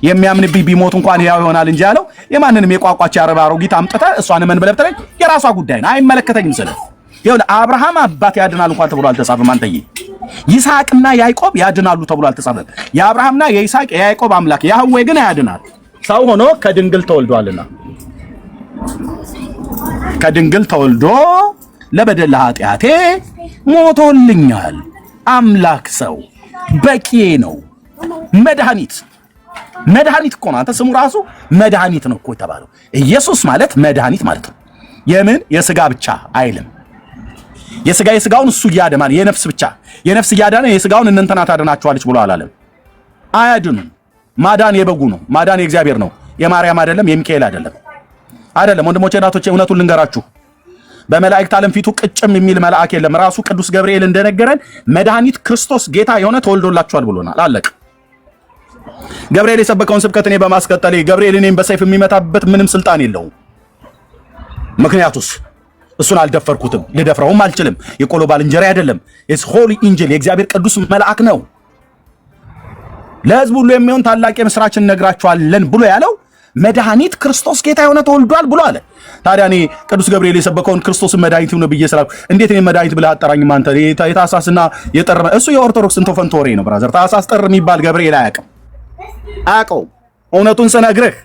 የሚያምንብኝ ቢሞት እንኳን ያው ይሆናል እንጂ ያለው የማንንም የቋቋች አረባ አሮጊት አምጥተ እሷን ምን ብለህ ብትለኝ የራሷ ጉዳይ ነው፣ አይመለከተኝም። ስለ ይሁን አብርሃም አባት ያድናል እንኳን ተብሎ አልተጻፈም። አንተዬ ይስሐቅና ያዕቆብ ያድናሉ ተብሎ አልተጻፈም። የአብርሃምና የይስሐቅ የያዕቆብ አምላክ ያህዌ ግን ያድናል፣ ሰው ሆኖ ከድንግል ተወልዷልና። ከድንግል ተወልዶ ለበደል ኃጢአቴ ሞቶልኛል። አምላክ ሰው በቂ ነው። መድኃኒት እኮ ነው። አንተ ስሙ ራሱ መድኃኒት ነው እኮ የተባለው። ኢየሱስ ማለት መድኃኒት ማለት ነው። የምን የሥጋ ብቻ አይልም። የሥጋውን እሱ እያደማን የነፍስ ብቻ የነፍስ እያዳነ የሥጋውን እንንተና ታድናቸዋለች ብሎ አላለም። አያድኑም። ማዳን የበጉ ነው። ማዳን የእግዚአብሔር ነው። የማርያም አይደለም፣ የሚካኤል አይደለም። ወንድሞቼ እናቶቼ እውነቱን ልንገራችሁ፣ በመላእክት ዓለም ፊቱ ቅጭም የሚል መልአክ የለም። ራሱ ቅዱስ ገብርኤል እንደነገረን መድኃኒት ክርስቶስ ጌታ የሆነ ተወልዶላችኋል ብሎናል። አለቀ። ገብርኤል የሰበከውን ስብከት እኔ በማስቀጠሌ ገብርኤል እኔን በሰይፍ የሚመታበት ምንም ስልጣን የለውም። ምክንያቱስ እሱን አልደፈርኩትም፣ ልደፍረውም አልችልም። የቆሎ ባልንጀራ አይደለም። ኢትስ ሆሊ ኢንጅል የእግዚአብሔር ቅዱስ መልአክ ነው። ለሕዝብ ሁሉ የሚሆን ታላቅ የምስራችን ነግራችኋለን ብሎ ያለው መድኃኒት ክርስቶስ ጌታ የሆነ ተወልዷል ብሎ አለ። ታዲያ እኔ ቅዱስ ገብርኤል የሰበከውን ክርስቶስን መድኃኒት ነው ብዬ ስላልኩ እንዴት እኔ መድኃኒት ብለህ አጠራኝም? አንተ የታሳስና የጠር እሱ የኦርቶዶክስ እንቶ ፈንቶሬ ነው ብራዘር። ታሳስ ጠር የሚባል ገብርኤል አያውቀውም። እውነቱን ስነግርህ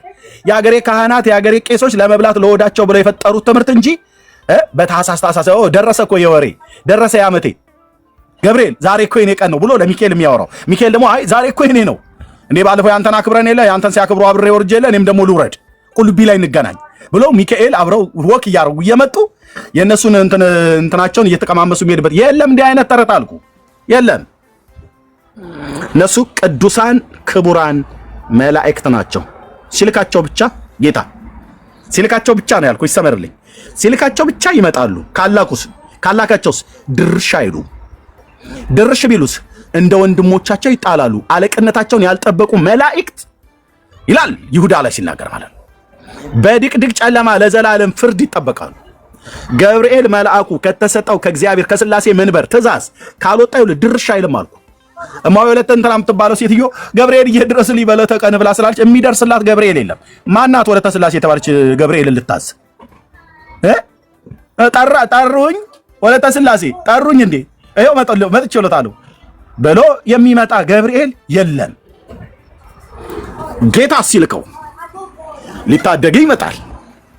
የአገሬ ካህናት የአገሬ ቄሶች ለመብላት ለወዳቸው ብለው የፈጠሩት ትምህርት እንጂ በታሳስ ደረሰ እኮ የወሬ ደረሰ ያመቴ ገብርኤል ዛሬ እኮ የኔ ቀን ነው ብሎ ለሚካኤል የሚያወራው፣ ሚካኤል ደግሞ አይ ዛሬ እኮ የኔ ነው እንዴ ባለፈው ያንተን አክብረን የለ ያንተን ሲያክብሩ አብሬ ወርጄ የለ እኔም ደግሞ ልውረድ ቁልቢ ላይ እንገናኝ ብሎ ሚካኤል አብረው ወክ እያደረጉ እየመጡ የእነሱን እንትናቸውን እየተቀማመሱ የሚሄድበት የለም። እንዲህ አይነት ተረት አልኩ የለም። እነሱ ቅዱሳን ክቡራን መላእክት ናቸው። ሲልካቸው ብቻ ጌታ ሲልካቸው ብቻ ነው ያልኩ፣ ይሰመርልኝ። ሲልካቸው ብቻ ይመጣሉ። ካላካቸውስ ድርሽ አይሉ። ድርሽ ቢሉስ እንደ ወንድሞቻቸው ይጣላሉ። አለቅነታቸውን ያልጠበቁ መላእክት ይላል ይሁዳ ላይ ሲናገር ማለት ነው። በድቅድቅ ጨለማ ለዘላለም ፍርድ ይጠበቃሉ። ገብርኤል መልአኩ ከተሰጠው ከእግዚአብሔር ከሥላሴ መንበር ትእዛዝ ካልወጣ ይኸውልህ ድርሽ አይልም አልኩ። እማው የለት እንትና የምትባለው ሴትዮ ገብርኤል እየድረስልኝ በለተ ቀን ብላ ስላለች የሚደርስላት ገብርኤል የለም። ማናት ወለተ ሥላሴ የተባለች ገብርኤል ልታዝ ጠሩኝ ወለተ ሥላሴ ጠሩኝ እንዴ ይኸው መጥቼለታለሁ ብሎ የሚመጣ ገብርኤል የለም። ጌታ ሲልከው ሊታደግ ይመጣል።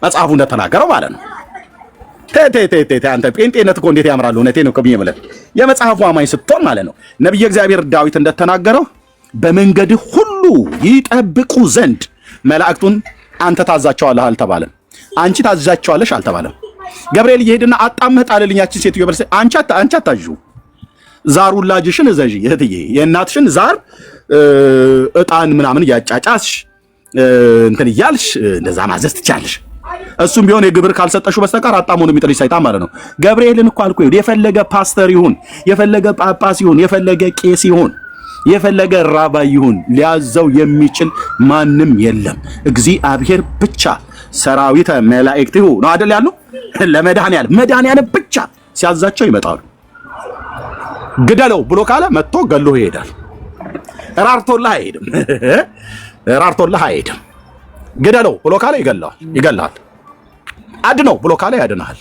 መጽሐፉ እንደተናገረው ማለት ነው። አንተ ጴንጤነት እኮ እንዴት ያምራል! እውነቴን ነው እኮ ብዬ ማለት የመጽሐፉ አማኝ ስትሆን ማለት ነው። ነብዩ እግዚአብሔር ዳዊት እንደተናገረው በመንገድህ ሁሉ ይጠብቁ ዘንድ መላእክቱን አንተ ታዛቸዋለህ አልተባለም። አንቺ ታዛቸዋለሽ አልተባለም። ገብርኤል እየሄድና አጣምህ ጣልልኛችን ሴትዮ በርሰ አንቺ አታዡ ዛሩን ላጅሽን እዘዢ እህትዬ፣ የእናትሽን ዛር እጣን ምናምን እያጫጫስሽ እንትን እያልሽ እንደዛ ማዘዝ ትቻለሽ። እሱም ቢሆን የግብር ካልሰጠሽው በስተቀር አጣሙን የሚጥልሽ ሰይጣን ማለት ነው። ገብርኤልን እኮ አልኩ የፈለገ ፓስተር ይሁን የፈለገ ጳጳስ ይሁን የፈለገ ቄስ ይሁን የፈለገ ራባይ ይሁን ሊያዘው የሚችል ማንም የለም። እግዚአብሔር ብቻ ሰራዊተ መላእክቲሁ ነው አይደል ያለው። ለመድኃኒዓለም ብቻ ሲያዛቸው ይመጣሉ። ግደለው ብሎ ካለ መጥቶ ገሎ ይሄዳል። ራርቶልህ አይሄድም። ግደለው ብሎ ካለ ይገላል። አድነው ብሎ ካለ ያድናል።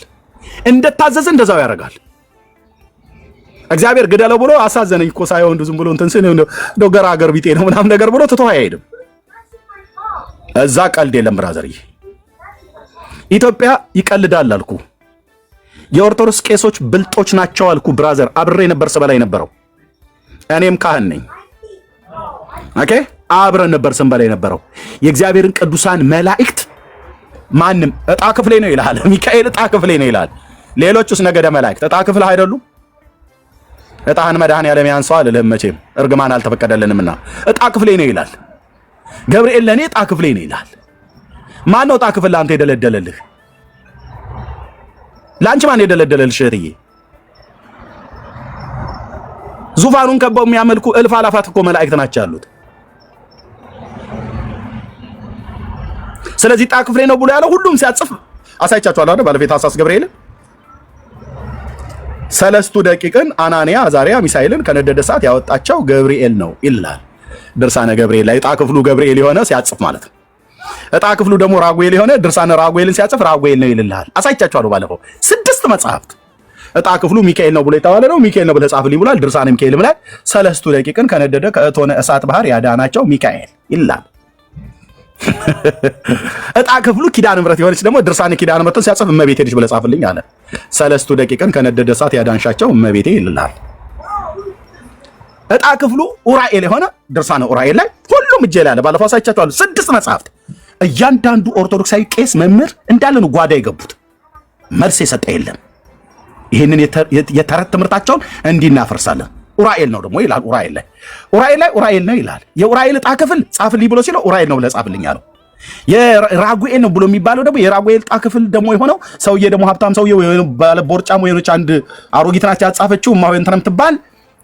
እንደታዘዘ እንደዛው ያደርጋል። እግዚአብሔር ግደለው ብሎ አሳዘነኝ እኮ ሳይሆን ዝም ብሎ እንትን ሲል እንደው ገራገር ቢጤ ነው ምናምን ነገር ብሎ ትቶ አይሄድም። እዛ ቀልድ የለም ብራዘርዬ። ኢትዮጵያ ይቀልዳል አልኩ። የኦርቶዶክስ ቄሶች ብልጦች ናቸው አልኩ ብራዘር። አብሬ ነበር ስበላ የነበረው። እኔም ካህን ነኝ። ኦኬ አብረን ነበር ስንበላ የነበረው። የእግዚአብሔርን ቅዱሳን መላእክት ማንም እጣ ክፍሌ ነው ይላል። ሚካኤል እጣ ክፍሌ ነው ይላል። ሌሎቹስ ነገደ መላእክት እጣ ክፍል አይደሉም? እጣህን መድኃኒዓለም ያንሰዋል አልልህም መቼም እርግማን አልተፈቀደልንምና እጣ ክፍሌ ነው ይላል። ገብርኤል ለኔ እጣ ክፍሌ ነው ይላል። ማን ነው እጣ ክፍል ለአንተ የደለደለልህ? ላንቺ ማን የደለደለልሽ እህትዬ? ዙፋኑን ከበው የሚያመልኩ እልፍ አላፋት እኮ መላእክት ናቸው ያሉት። ስለዚህ እጣ ክፍሌ ነው ብሎ ያለው ሁሉም ሲያጽፍ አሳይቻችኋለሁ አይደል? ባለፈው ታሳስ ገብርኤል ሰለስቱ ደቂቅን አናንያ አዛሪያ ሚሳኤልን ከነደደ እሳት ያወጣቸው ገብርኤል ነው ይላል። ድርሳነ ገብርኤል ላይ ዕጣ ክፍሉ ገብርኤል የሆነ ሲያጽፍ ማለት ነው። ዕጣ ክፍሉ ደግሞ ራጉኤል የሆነ ድርሳነ ራጉኤልን ሲያጽፍ ራጉኤል ነው ይልልሃል። አሳይቻችኋለሁ ባለፈው 6 መጽሐፍት ዕጣ ክፍሉ ሚካኤል ነው ብሎ የተባለ ነው። ሚካኤል ነው ብለህ ጻፍልኝ ብሏል። ድርሳነ ሚካኤል ላይ 3 ደቂቅን ከነደደ ከእቶነ እሳት ባህር ያዳናቸው ሚካኤል ይላል። ዕጣ ክፍሉ ኪዳነ ምሕረት የሆነች ደግሞ ድርሳነ ኪዳነ ምሕረትን ሲያጽፍ እመቤቴ ልጅ ብለህ ጻፍልኝ አለ። 3 ደቂቅን ከነደደ እሳት ያዳንሻቸው እመቤቴ ይልልሃል። ዕጣ ክፍሉ ኡራኤል የሆነ ድርሳነ ኡራኤል ላይ ሁሉም እጄ ላይ አለ። ባለፈው አሳይቻችኋለሁ 6 መጽሐፍት። እያንዳንዱ ኦርቶዶክሳዊ ቄስ መምህር እንዳለ ነው ጓዳ የገቡት። መልስ የሰጠ የለም። ይህንን የተረት ትምህርታቸውን እንዲናፈርሳለን። ኡራኤል ነው ደግሞ ይላል። ኡራኤል ነው ይላል። የኡራኤል ዕጣ ክፍል ጻፍልኝ ብሎ ሲለው ኡራኤል ነው ብለህ ጻፍልኝ አለው። የራጉኤል ነው ብሎ የሚባለው ደግሞ የራጉኤል ዕጣ ክፍል ደግሞ የሆነው ሰውዬ ደግሞ ሀብታም ሰውዬ ወይ ባለ ቦርጫም ወይኖች አንድ አሮጊት ናቸው ያጻፈችው እማሆይ እንትን የምትባል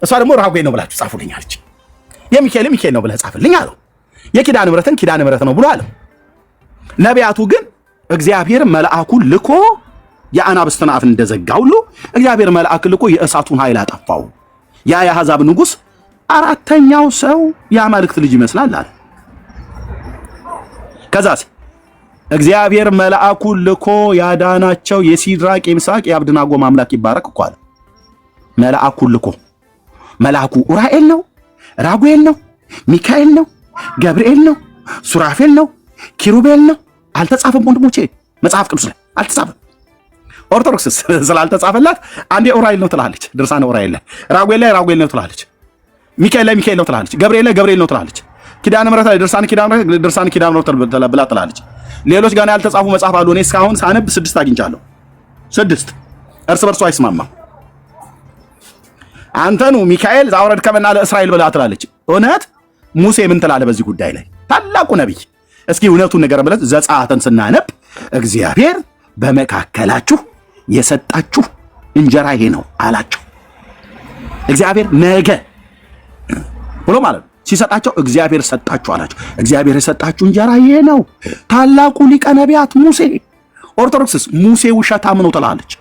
እሷ ደግሞ ራጉኤል ነው ብላችሁ ጻፉልኝ አለች። ሚካኤል ነው ብለህ ጻፍልኝ አለው። የኪዳነ ምሕረትን ኪዳነ ምሕረት ነው ብሎ አለው። ነቢያቱ ግን እግዚአብሔር መልአኩን ልኮ የአናብስትን አፍ እንደዘጋ ሁሉ እግዚአብሔር መልአክ ልኮ የእሳቱን ኃይል አጠፋው። ያ የአሕዛብ ንጉሥ 4ኛው ሰው የአማልክት ልጅ ይመስላል አለ። ከዛስ እግዚአብሔር መልአኩን ልኮ ያዳናቸው የሲድራቅ የሚሳቅ የአብደናጎ አምላክ ይባረክ እኮ አለ። መልአኩን ልኮ መልአኩ ኡራኤል ነው፣ ራጉኤል ነው፣ ሚካኤል ነው፣ ገብርኤል ነው፣ ሱራፌል ነው፣ ኪሩቤል ነው። አልተጻፈም ወንድሞቼ፣ መጽሐፍ ቅዱስ ላይ አልተጻፈም። ኦርቶዶክስ ስላልተጻፈላት አንዴ ኡራኤል ነው ትላለች፣ ድርሳነ ኡራኤል ላይ። ራጉኤል ላይ ራጉኤል ነው ትላለች፣ ሚካኤል ላይ ሚካኤል ነው ትላለች፣ ገብርኤል ላይ ገብርኤል ነው ትላለች፣ ኪዳነ ምሕረት ላይ ድርሳነ ኪዳነ ምሕረት ብላ ትላለች። ሌሎች ጋር ያልተጻፉ መጽሐፍ አሉ። እኔ እስካሁን ሳነብ 6 አግኝቻለሁ። 6 እርስ በርሱ አይስማማም። አንተኑ ሚካኤል ዛውረድ ከመና ለእስራኤል ብላ ትላለች። እውነት ሙሴ ምን ትላለ በዚህ ጉዳይ ላይ? ታላቁ ነቢይ እስኪ እውነቱን ነገር ብለን ዘጸአትን ስናነብ እግዚአብሔር በመካከላችሁ የሰጣችሁ እንጀራ ይሄ ነው አላቸው። እግዚአብሔር ነገ ብሎ ማለት ነው ሲሰጣቸው እግዚአብሔር ሰጣችሁ አላቸው። እግዚአብሔር የሰጣችሁ እንጀራ ይሄ ነው። ታላቁ ሊቀ ነቢያት ሙሴ። ኦርቶዶክስስ ሙሴ ውሸታም ነው ትላለች።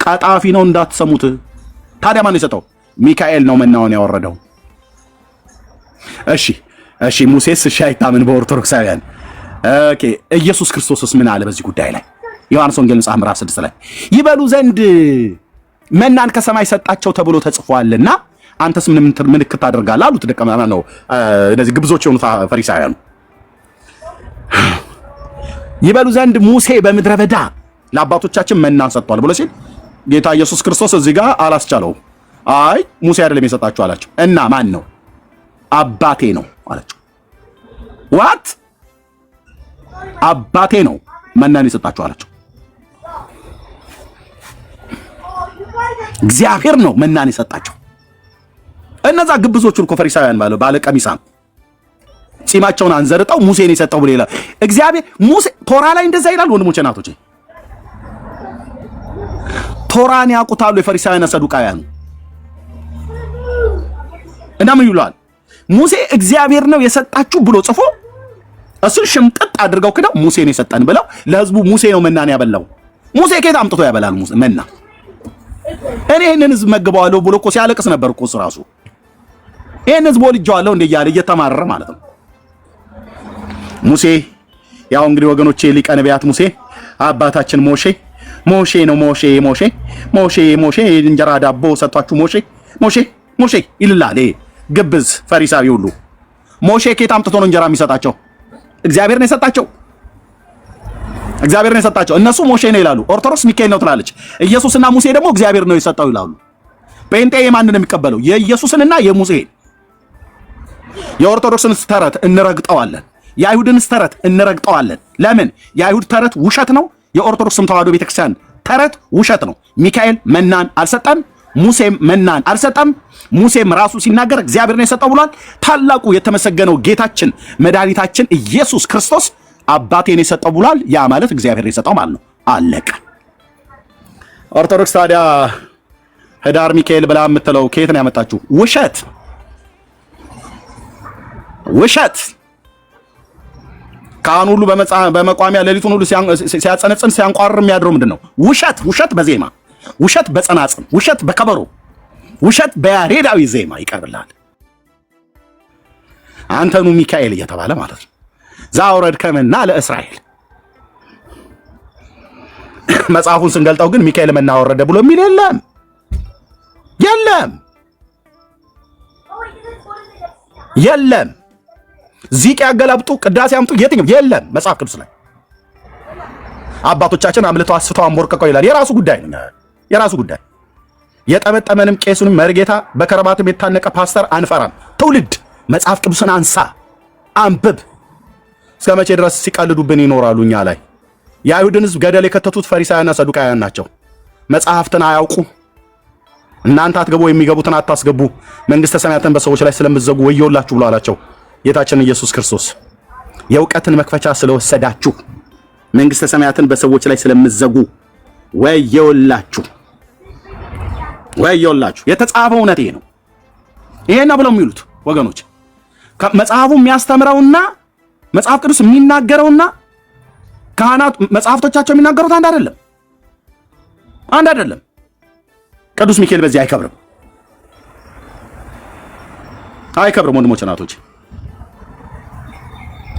ቀጣፊ ነው እንዳትሰሙት። ታዲያ ማን የሰጠው? ሚካኤል ነው መናውን ያወረደው። እሺ ሙሴስ አይታምን በኦርቶዶክሳውያን። ኦኬ ኢየሱስ ክርስቶስስ ምን አለ በዚህ ጉዳይ ላይ? ዮሐንስ ወንጌል ምዕራፍ 6 ላይ ይበሉ ዘንድ መናን ከሰማይ ሰጣቸው ተብሎ ተጽፏልና አንተስ ምን ምልክት ታደርጋለህ አሉት። ደቀ መዛሙርት ነው እነዚህ ግብዞች የሆኑ ፈሪሳውያን። ይበሉ ዘንድ ሙሴ በምድረ በዳ ለአባቶቻችን መናን ሰጥቷል ብሎ ሲል ጌታ ኢየሱስ ክርስቶስ እዚህ ጋር አላስቻለው። አይ ሙሴ አይደለም የሰጣችሁ አላቸው። እና ማን ነው? አባቴ ነው አላቸው። ዋት? አባቴ ነው መናን የሰጣችሁ አላቸው። እግዚአብሔር ነው መናን የሰጣቸው። እነዛ ግብዞቹን እኮ ፈሪሳውያን ባለ ቀሚሳም ጺማቸውን አንዘርጠው ሙሴን የሰጠው ብሎ ይላል። እግዚአብሔር ሙሴ ቶራ ላይ እንደዛ ይላል። ወንድሞቼ እናቶቼ ቶራን ያውቁታሉ የፈሪሳውያን ሰዱቃውያን። እና ምን ይሏል? ሙሴ እግዚአብሔር ነው የሰጣችሁ ብሎ ጽፎ እሱን ሽምጥጥ አድርገው ክደው ሙሴን የሰጠን ብለው ለህዝቡ ሙሴ ነው መናን ያበላው። ሙሴ ከየት አምጥቶ ያበላል መና? እኔ ይሄንን ህዝብ መግበዋለሁ ብሎ እኮ ሲያለቅስ ነበር እኮ እሱ ራሱ። ይሄን ህዝብ ወልጄዋለሁ እንደ እያለ እየተማረረ ማለት ነው። ሙሴ ያው እንግዲህ ወገኖቼ ሊቀ ነቢያት ሙሴ አባታችን ሞሼ ነው። ሞሼ እንጀራ ዳቦ ሰጧችሁ ሞሼ ይልላል። ግብዝ ፈሪሳዊ ሁሉ ሞሼ ከየት አምጥቶ ነው እንጀራ የሚሰጣቸው? እግዚአብሔር ነው የሰጣቸው። እነሱ ሞሼ ነው ይላሉ። ኦርቶዶክስ ሚካኤል ነው ትላለች። ኢየሱስና ሙሴ ደግሞ እግዚአብሔር ነው የሰጠው ይላሉ። ጴንጤ የማንን ነው የሚቀበለው? የኢየሱስንና የሙሴ። የኦርቶዶክስን ተረት እንረግጠዋለን፣ የአይሁድን ተረት እንረግጠዋለን። ለምን? የአይሁድ ተረት ውሸት ነው። የኦርቶዶክስም ተዋህዶ ቤተክርስቲያን ተረት ውሸት ነው። ሚካኤል መናን አልሰጠም፣ ሙሴም መናን አልሰጠም። ሙሴም ራሱ ሲናገር እግዚአብሔር ነው የሰጠው ብሏል። ታላቁ የተመሰገነው ጌታችን መድኃኒታችን ኢየሱስ ክርስቶስ አባቴን የሰጠው ብሏል። ያ ማለት እግዚአብሔር የሰጠው ማለት ነው። አለቀ። ኦርቶዶክስ ታዲያ ህዳር ሚካኤል ብላ የምትለው ከየት ነው ያመጣችሁ? ውሸት። ካህን ሁሉ በመቋሚያ ሌሊቱን ሁሉ ሲያጸነጽን ሲያንቋርር የሚያድረው ምንድን ነው? ውሸት በዜማ፣ ውሸት በጸናጽን፣ ውሸት በከበሮ፣ ውሸት በያሬዳዊ ዜማ ይቀርብልሃል። አንተኑ ሚካኤል እየተባለ ማለት ነው። ዛውረድ ከመና ለእስራኤል መጽሐፉን ስንገልጠው ግን ሚካኤል መና ወረደ ብሎ የሚል የለም። ዚቅ ያገላብጡ ቅዳሴ አምጡ የትኛው የለም መጽሐፍ ቅዱስ ላይ። አባቶቻችን አምልተው አስፍተው አንቦርቀቀው ይላል። የራሱ ጉዳይ ነው፣ የራሱ ጉዳይ። የጠመጠመንም ቄሱንም መርጌታ በከረባትም የታነቀ ፓስተር አንፈራም። ትውልድ መጽሐፍ ቅዱስን አንሳ፣ አንብብ። እስከ መቼ ድረስ ሲቀልዱብን ይኖራሉ እኛ ላይ? የአይሁድን ሕዝብ ገደል የከተቱት ፈሪሳውያንና ሰዱቃውያን ናቸው። መጽሐፍትን አያውቁ። እናንተ አትገቡ፣ የሚገቡትን አታስገቡ፣ መንግሥተ ሰማያትን በሰዎች ላይ ስለምትዘጉ ወዮላችሁ ብሎ አላቸው ጌታችን ኢየሱስ ክርስቶስ። የእውቀትን መክፈቻ ስለወሰዳችሁ መንግሥተ ሰማያትን በሰዎች ላይ ስለምትዘጉ ወዮላችሁ፣ ወዮላችሁ። የተጻፈው እውነት ይሄ ነው። ይሄን ብለው የሚሉት ወገኖች መጽሐፉ የሚያስተምረውና መጽሐፍ ቅዱስ የሚናገረውና ካህናት መጽሐፍቶቻቸው የሚናገሩት አንድ አይደለም። ቅዱስ ሚካኤል በዚህ አይከብርም። ወንድሞች እናቶች፣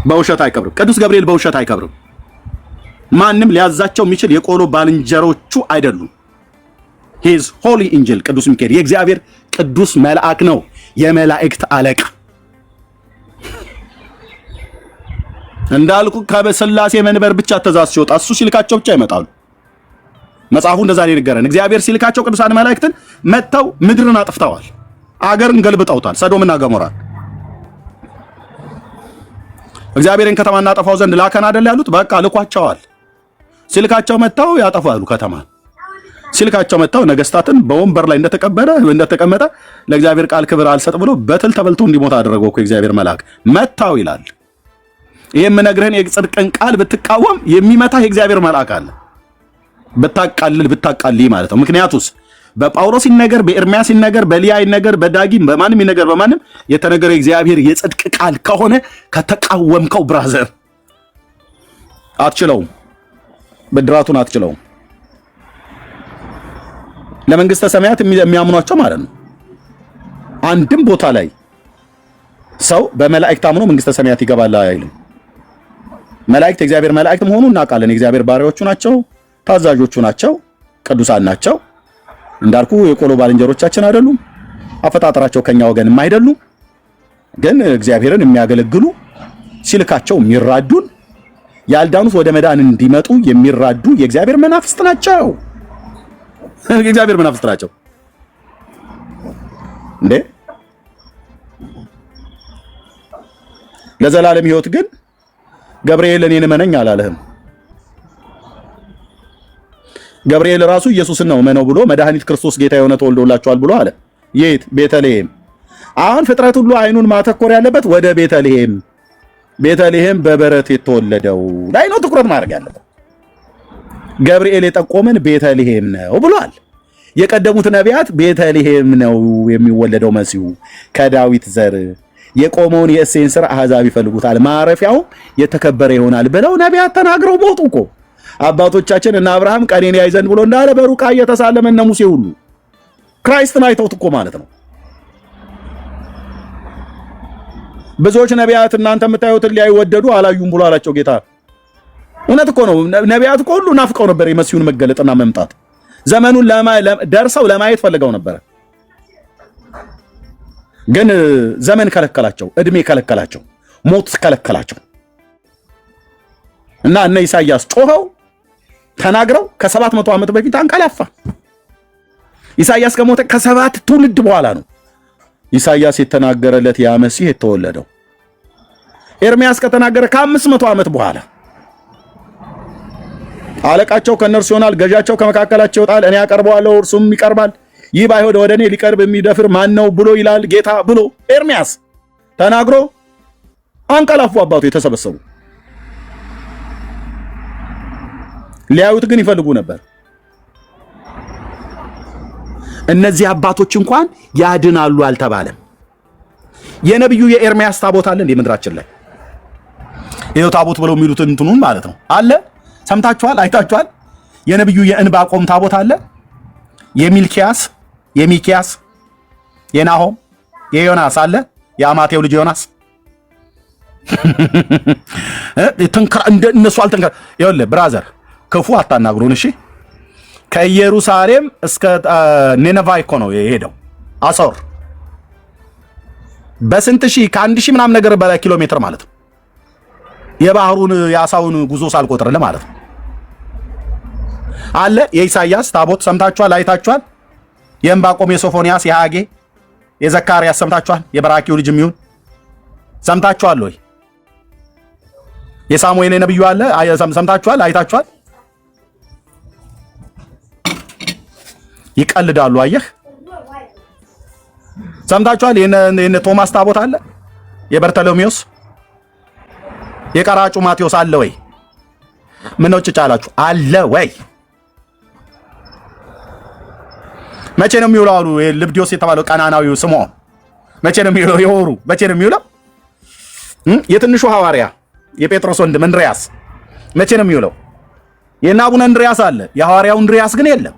በውሸት አይከብርም። ቅዱስ ገብርኤል በውሸት አይከብርም። ማንም ሊያዛቸው የሚችል የቆሎ ባልንጀሮቹ አይደሉም። ሂዝ ሆሊ ኢንጅል ቅዱስ ሚካኤል የእግዚአብሔር ቅዱስ መልአክ ነው፣ የመላእክት አለቃ። እንዳልኩ ከበስላሴ መንበር ብቻ ትእዛዝ ሲወጣ እሱ ሲልካቸው ብቻ ይመጣሉ። መጽሐፉ እንደዛ ነው የነገረን። እግዚአብሔር ሲልካቸው ቅዱሳን መላእክትን መጥተው ምድርን አጥፍተዋል፣ አገርን ገልብጠውታል፣ ሰዶምና ገሞራን። እግዚአብሔርን ከተማ እናጠፋው ዘንድ ላከን አይደል ያሉት? በቃ ልኳቸዋል። ሲልካቸው መጥተው ያጠፋሉ ከተማን። ሲልካቸው መጥተው ነገስታትን በወንበር ላይ እንደተቀመጠ ለእግዚአብሔር ቃል ክብር አልሰጥ ብሎ በትል ተበልቶ እንዲሞት አደረገው እኮ እግዚአብሔር መልአክ መታው ይላል። ይሄም ነግረህን የጽድቅን ቃል ብትቃወም የሚመታህ የእግዚአብሔር መልአክ አለ። ብታቃልይ ማለት ነው። ምክንያቱስ በጳውሎስ ይነገር፣ በኤርሚያስ ይነገር፣ በሊያ ይነገር፣ በዳጊም በማንም ይነገር፣ በማንም የተነገረ እግዚአብሔር የጽድቅ ቃል ከሆነ ከተቃወምከው ብራዘር አትችለውም፣ ብድራቱን አትችለውም። ለመንግስተ ሰማያት የሚያምኗቸው ማለት ነው። አንድም ቦታ ላይ ሰው በመላእክት አምኖ መንግስተ ሰማያት ይገባል አይልም። መላእክት የእግዚአብሔር መላእክት መሆኑን እናውቃለን። የእግዚአብሔር ባሪያዎቹ ናቸው፣ ታዛዦቹ ናቸው፣ ቅዱሳን ናቸው። እንዳልኩ የቆሎ ባልንጀሮቻችን አይደሉም። አፈጣጠራቸው ከኛ ወገንም አይደሉም። ግን እግዚአብሔርን የሚያገለግሉ ሲልካቸው የሚራዱን ያልዳኑት ወደ መዳን እንዲመጡ የሚራዱ የእግዚአብሔር መናፍስት ናቸው። የእግዚአብሔር መናፍስት ናቸው እንዴ! ለዘላለም ሕይወት ግን ገብርኤል እኔን እመነኝ አላለህም። ገብርኤል ራሱ ኢየሱስን ነው እመነው ብሎ መድኃኒት ክርስቶስ ጌታ የሆነ ተወልዶላችኋል ብሎ አለ። የት? ቤተልሔም። አሁን ፍጥረት ሁሉ አይኑን ማተኮር ያለበት ወደ ቤተልሔም፣ ቤተልሔም በበረት የተወለደው ላይ ነው ትኩረት ማድረግ ያለበት። ገብርኤል የጠቆመን ቤተልሔም ነው ብሏል። የቀደሙት ነቢያት ቤተልሔም ነው የሚወለደው መሲሁ ከዳዊት ዘር የቆመውን የእሴይን ሥር አሕዛብ ይፈልጉታል፣ ማረፊያው የተከበረ ይሆናል ብለው ነቢያት ተናግረው ሞቱ እኮ። አባቶቻችን እና አብርሃም ቀኔን ያይ ዘንድ ብሎ እንዳለ በሩቃ እየተሳለመ እነ ሙሴ ሁሉ ክራይስትን አይተውት እኮ ማለት ነው። ብዙዎች ነቢያት እናንተ የምታዩትን ሊያዩ ወደዱ አላዩም ብሎ አላቸው ጌታ። እውነት እኮ ነው። ነቢያት እኮ ሁሉ ናፍቀው ነበር የመሲሁን መገለጥና መምጣት። ዘመኑን ደርሰው ለማየት ፈልገው ነበር። ግን ዘመን ከለከላቸው፣ እድሜ ከለከላቸው፣ ሞት ከለከላቸው እና እነ ኢሳይያስ ጮኸው ተናግረው ከ700 ዓመት በፊት አንቀላፋ። ኢሳይያስ ከሞተ ከ7 ትውልድ በኋላ ነው ኢሳይያስ የተናገረለት ያ መሲህ የተወለደው። ኤርሚያስ ከተናገረ ከ500 ዓመት በኋላ አለቃቸው ከነርሱ ይሆናል፣ ገዣቸው ከመካከላቸው ይወጣል፣ እኔ አቀርበዋለሁ እርሱም ይቀርባል፣ ይህ ባይሆን ወደ እኔ ሊቀርብ የሚደፍር ማን ነው ብሎ ይላል ጌታ ብሎ ኤርሚያስ ተናግሮ አንቀላፉ። አባቱ የተሰበሰቡ ሊያዩት ግን ይፈልጉ ነበር። እነዚህ አባቶች እንኳን ያድናሉ አልተባለም። የነብዩ የኤርሚያስ ታቦት አለ እንደ ምድራችን ላይ ይሄው ታቦት ብለው የሚሉት እንትኑን ማለት ነው አለ። ሰምታችኋል? አይታችኋል? የነብዩ የዕንባቆም ታቦት አለ። የሚኪያስ፣ የናሆም፣ የዮናስ አለ። የአማቴው ልጅ ዮናስ እነሱ አልተንከራ። ይኸውልህ ብራዘር ክፉ አታናግሩን እሺ። ከኢየሩሳሌም እስከ ኔነቫ እኮ ነው የሄደው አሶር። በስንት ሺህ ከአንድ ሺህ ምናምን ነገር በላይ ኪሎ ሜትር ማለት ነው። የባህሩን የአሳውን ጉዞ ሳልቆጥርልህ ማለት ነው። አለ የኢሳይያስ ታቦት ሰምታችኋል፣ አይታችኋል። የዕንባቆም፣ የሶፎንያስ፣ የሐጌ፣ የዘካርያስ ሰምታችኋል። የበራኪው ልጅ የሚሆን ሰምታችኋል ወይ? የሳሙኤል የነብዩ አለ ሰምታችኋል፣ አይታችኋል። ይቀልዳሉ። አየህ ሰምታችኋል። የነ ቶማስ ታቦት አለ፣ የበርተሎሜዎስ፣ የቀራጩ ማቴዎስ አለ ወይ? ምን ነው ጭጫላችሁ? አለ ወይ? መቼ ነው የሚውለው አሉ ልብዲዮስ የተባለው ቀናናዊው ስምዖን። መቼ ነው የሚውለው? የወሩ መቼ ነው የሚውለው? የትንሹ ሐዋርያ የጴጥሮስ ወንድም እንድሪያስ መቼ ነው የሚውለው? የእነ አቡነ እንድሪያስ አለ፣ የሐዋርያው እንድሪያስ ግን የለም።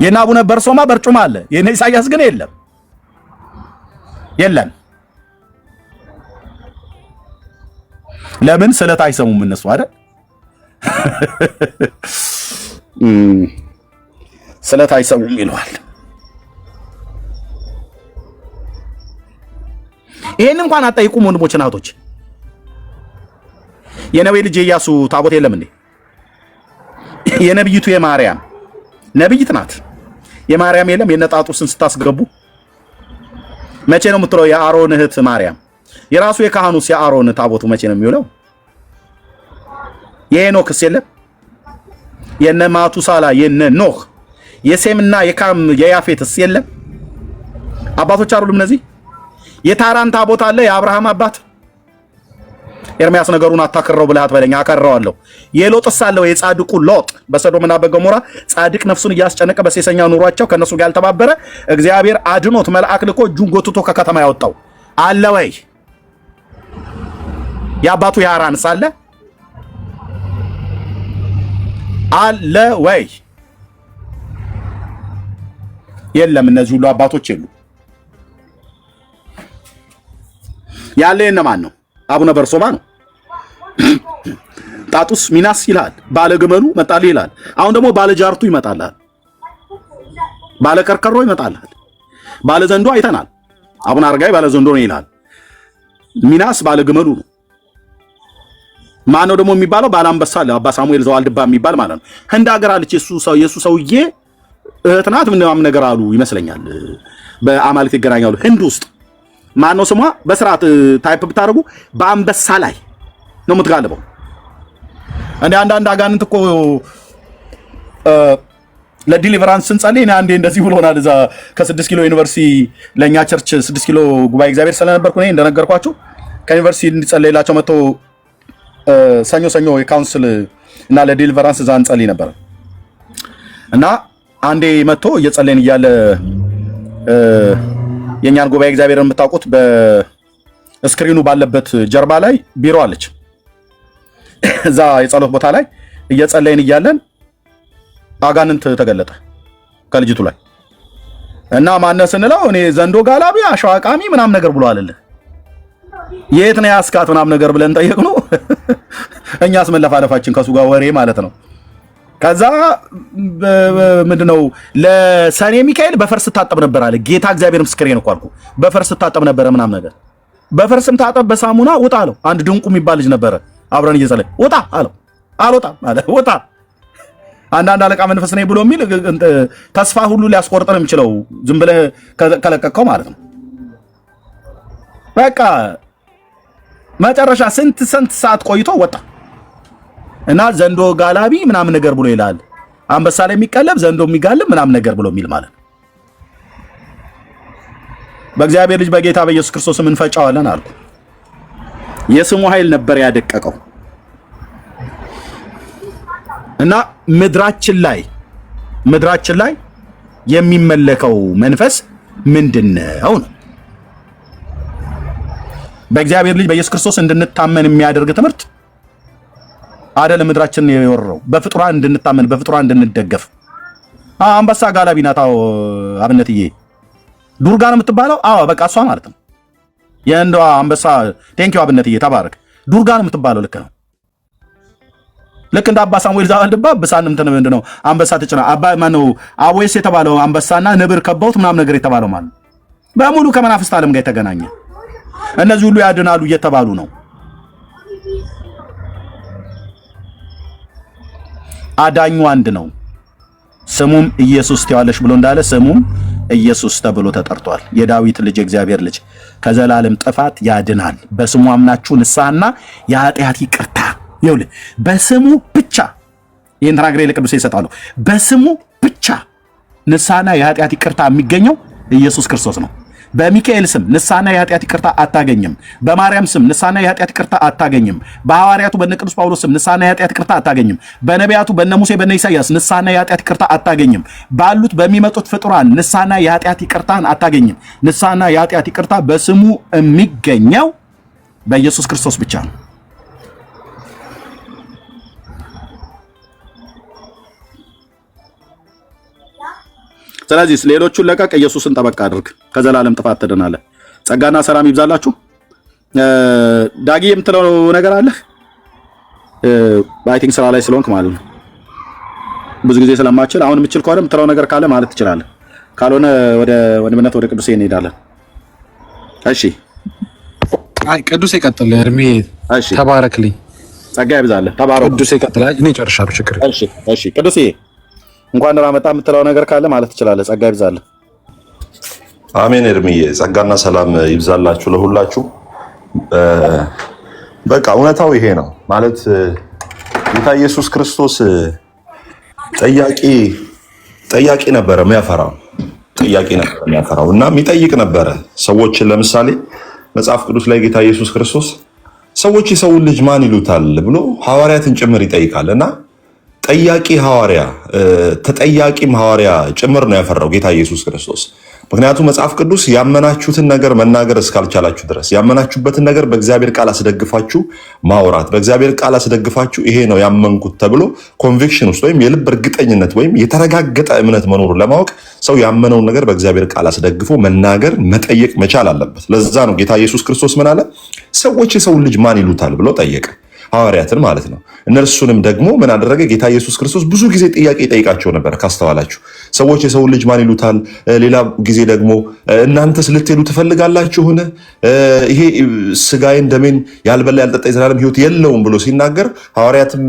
የእነ አቡነ በርሶማ በርጩማ አለ፣ የእነ ኢሳይያስ ግን የለም። ለምን? ስለት አይሰሙም እነሱ አይደል? ስለት አይሰሙም ይለዋል። ይሄን እንኳን አጠይቁም ወንድሞችና እህቶች። የነዌ ልጅ የኢያሱ ታቦት የለም እንዴ? የነብይቱ የማርያም ነብይት ናት። የማርያም የለም? የነጣጡስን ስታስገቡ መቼ ነው የምትለው? የአሮን እህት ማርያም የራሱ የካህኑስ የአሮን ታቦቱ መቼ ነው የሚውለው? የሄኖክስ የለም? የነ ማቱሳላ የነ ኖህ የሴምና የካም የያፌትስ የለም? አባቶች አይደሉም እነዚህ? የታራን ታቦት አለ፣ የአብርሃም አባት። ኤርምያስ ነገሩን አታከረው ብለህ አትበለኝ፣ አከረዋለሁ። የሎጥስ አለው፣ የጻድቁ ሎጥ በሰዶምና በገሞራ ጻድቅ ነፍሱን እያስጨነቀ በሴሰኛ ኑሯቸው ከነሱ ጋር ያልተባበረ እግዚአብሔር አድኖት መልአክ ልኮ እጁን ጎትቶ ከከተማ ያወጣው አለ ወይ? የአባቱ የአራንስ አለ ወይ? የለም። እነዚህ ሁሉ አባቶች የሉ። ያለ የነማን ነው? አቡነ በርሶማ ነው። ጣጡስ ሚናስ ይላል። ባለ ግመሉ መጣልህ ይላል። አሁን ደግሞ ባለ ጃርቱ ይመጣልሃል። ባለ ከርከሮ ይመጣልሃል። ባለ ዘንዶ አይተናል። አቡነ አረጋዊ ባለ ዘንዶ ነው ይላል። ሚናስ ባለ ግመሉ ነው። ማን ነው ደግሞ የሚባለው? ባለ አንበሳ አለ። አባ ሳሙኤል ዘዋልድባ የሚባል ማለት ነው። ህንድ ሀገር አለች የሱ ሰውዬ እህት ናት ምንም ነገር አሉ ይመስለኛል። በአማልክት ይገናኛሉ። ህንድ ውስጥ ማን ነው ስሟ? በስርዓት ታይፕ ብታደርጉ በአንበሳ ላይ ነው የምትጋልበው። እንደ አንዳንድ አጋንንት እኮ ለዲሊቨራንስ ስንጸልይ እኔ አንዴ እንደዚህ ብሎናል። እዛ ከ6 ኪሎ ዩኒቨርሲቲ ለእኛ ቸርች 6 ኪሎ ጉባኤ እግዚአብሔር ስለነበርኩ እኔ እንደነገርኳችሁ ከዩኒቨርሲቲ እንዲጸልይላቸው መጥቶ ሰኞ የካውንስል እና ለዲሊቨራንስ እዛ እንጸልይ ነበር እና አንዴ መጥቶ እየጸለይን እያለ የኛን ጉባኤ እግዚአብሔር የምታውቁት በስክሪኑ ባለበት ጀርባ ላይ ቢሮ አለች። እዛ የጸሎት ቦታ ላይ እየጸለይን እያለን አጋንንት ተገለጠ ከልጅቱ ላይ እና ማነው ስንለው እኔ ዘንዶ ጋላቢ አሸዋቃሚ ምናምን ነገር ብሎ አለልህ። የት ነው ያስካት ምናምን ነገር ብለን ጠየቅነው። እኛስ መለፋለፋችን ከሱ ጋር ወሬ ማለት ነው። ከዛ ምንድነው ለሰኔ ሚካኤል በፈርስ ታጠብ ነበር አለ። ጌታ እግዚአብሔር ምስክሬ ነው አልኩ። በፈርስ ታጠብ ነበር ምናምን ነገር። በፈርስም ታጠብ በሳሙና ውጣ አለው። አንድ ድንቁ የሚባል ልጅ ነበረ አብረን እየጸለይ ውጣ አለው። አልወጣም አለ። ውጣ አንዳንድ አለቃ መንፈስ ነኝ ብሎ የሚል ተስፋ ሁሉ ሊያስቆርጠን የሚችለው ዝም ብለህ ከለቀቀው ማለት ነው። በቃ መጨረሻ ስንት ሰዓት ቆይቶ ወጣ እና ዘንዶ ጋላቢ ምናምን ነገር ብሎ ይላል። አንበሳ ላይ የሚቀለብ ዘንዶ የሚጋልብ ምናምን ነገር ብሎ የሚል ማለት ነው። በእግዚአብሔር ልጅ በጌታ በኢየሱስ ክርስቶስ እንፈጫዋለን አልኩ። የስሙ ኃይል ነበር ያደቀቀው እና ምድራችን ላይ የሚመለከው መንፈስ ምንድነው ነው? በእግዚአብሔር ልጅ በኢየሱስ ክርስቶስ እንድንታመን የሚያደርግ ትምህርት አይደለም። ምድራችንን የወረረው በፍጡራን እንድንታመን በፍጡራን እንድንደገፍ። አንበሳ ጋላቢ ናት። አብነትዬ ዱርጋ ነው የምትባለው። በቃ እሷ ማለት ነው። የእንዷ አንበሳ ቴንኪው አብነትዬ ተባረክ። ዱርጋ ነው የምትባለው። ልክ ነው። ልክ እንደ አባ ሳሙኤል ዛዋልድባ በሳን እንትን ምንድነው አንበሳ ተጭና አባ ማነው አዌስ የተባለው አንበሳና ነብር ከበውት ምናምን ነገር የተባለው ማለት በሙሉ ከመናፍስት ዓለም ጋር የተገናኘ እነዚህ ሁሉ ያድናሉ እየተባሉ ነው። አዳኙ አንድ ነው፣ ስሙም ኢየሱስ ትያለሽ ብሎ እንዳለ ስሙም ኢየሱስ ተብሎ ተጠርቷል። የዳዊት ልጅ እግዚአብሔር ልጅ ከዘላለም ጥፋት ያድናል። በስሙ አምናችሁ ንስሐና የኃጢአት ይቅርታ ይኸውልህ፣ በስሙ ብቻ ይህን ተናግሬ ለቅዱሴ ይሰጣሉ። በስሙ ብቻ ንስሐና የኃጢአት ይቅርታ የሚገኘው ኢየሱስ ክርስቶስ ነው። በሚካኤል ስም ንስሐና የኃጢአት ይቅርታ አታገኝም። በማርያም ስም ንስሐና የኃጢአት ይቅርታ አታገኝም። በሐዋርያቱ በነ ቅዱስ ጳውሎስ ስም ንስሐና የኃጢአት ይቅርታ አታገኝም። በነቢያቱ በነ ሙሴ በነ ኢሳይያስ ንስሐና የኃጢአት ይቅርታ አታገኝም። ባሉት በሚመጡት ፍጡራን ንስሐና የኃጢአት ይቅርታን አታገኝም። ንስሐና የኃጢአት ይቅርታ በስሙ የሚገኘው በኢየሱስ ክርስቶስ ብቻ ነው። ስለዚህ ሌሎቹን ለቀቅ፣ ኢየሱስን ጠበቅ አድርግ፣ ከዘላለም ጥፋት ትድናለህ። ጸጋና ሰላም ይብዛላችሁ። ዳጊ የምትለው ነገር አለ? አይ ቲንክ ስራ ላይ ስለሆንክ ማለት ነው ብዙ ጊዜ ስለማችል፣ አሁን የምችል ከሆነ የምትለው ነገር ካለ ማለት ትችላለህ። ካልሆነ ወደ ወንድምነት ወደ ቅዱሴ እንሄዳለን። እሺ፣ አይ ቅዱሴ ቀጥል። እድሜ ተባረክልኝ፣ ጸጋ ይብዛልህ። ተባረክ ቅዱሴ ቀጥል። እኔ ጨርሻለሁ፣ ችግር። እሺ ቅዱሴ እንኳን ደህና መጣ የምትለው ነገር ካለ ማለት ትችላለህ። ጸጋ ይብዛልህ። አሜን። እርምዬ ጸጋና ሰላም ይብዛላችሁ ለሁላችሁ። በቃ እውነታው ይሄ ነው ማለት ጌታ ኢየሱስ ክርስቶስ ጠያቂ ነበረ የሚያፈራው እና የሚጠይቅ ነበረ ሰዎችን። ለምሳሌ መጽሐፍ ቅዱስ ላይ ጌታ ኢየሱስ ክርስቶስ ሰዎች የሰውን ልጅ ማን ይሉታል ብሎ ሐዋርያትን ጭምር ይጠይቃል እና ጠያቂ ሐዋርያ ተጠያቂም ሐዋርያ ጭምር ነው ያፈራው ጌታ ኢየሱስ ክርስቶስ። ምክንያቱም መጽሐፍ ቅዱስ ያመናችሁትን ነገር መናገር እስካልቻላችሁ ድረስ ያመናችሁበትን ነገር በእግዚአብሔር ቃል አስደግፋችሁ ማውራት፣ በእግዚአብሔር ቃል አስደግፋችሁ ይሄ ነው ያመንኩት ተብሎ ኮንቪክሽን ውስጥ ወይም የልብ እርግጠኝነት ወይም የተረጋገጠ እምነት መኖሩን ለማወቅ ሰው ያመነውን ነገር በእግዚአብሔር ቃል አስደግፎ መናገር መጠየቅ መቻል አለበት። ለዛ ነው ጌታ ኢየሱስ ክርስቶስ ምን አለ? ሰዎች የሰውን ልጅ ማን ይሉታል ብሎ ጠየቀ፣ ሐዋርያትን ማለት ነው። እነርሱንም ደግሞ ምን አደረገ? ጌታ ኢየሱስ ክርስቶስ ብዙ ጊዜ ጥያቄ ይጠይቃቸው ነበር ካስተዋላችሁ። ሰዎች የሰውን ልጅ ማን ይሉታል? ሌላ ጊዜ ደግሞ እናንተስ ልትሄዱ ትፈልጋላችሁን? ይሄ ስጋዬን ደሜን ያልበላ ያልጠጣ የዘላለም ሕይወት የለውም ብሎ ሲናገር ሐዋርያትም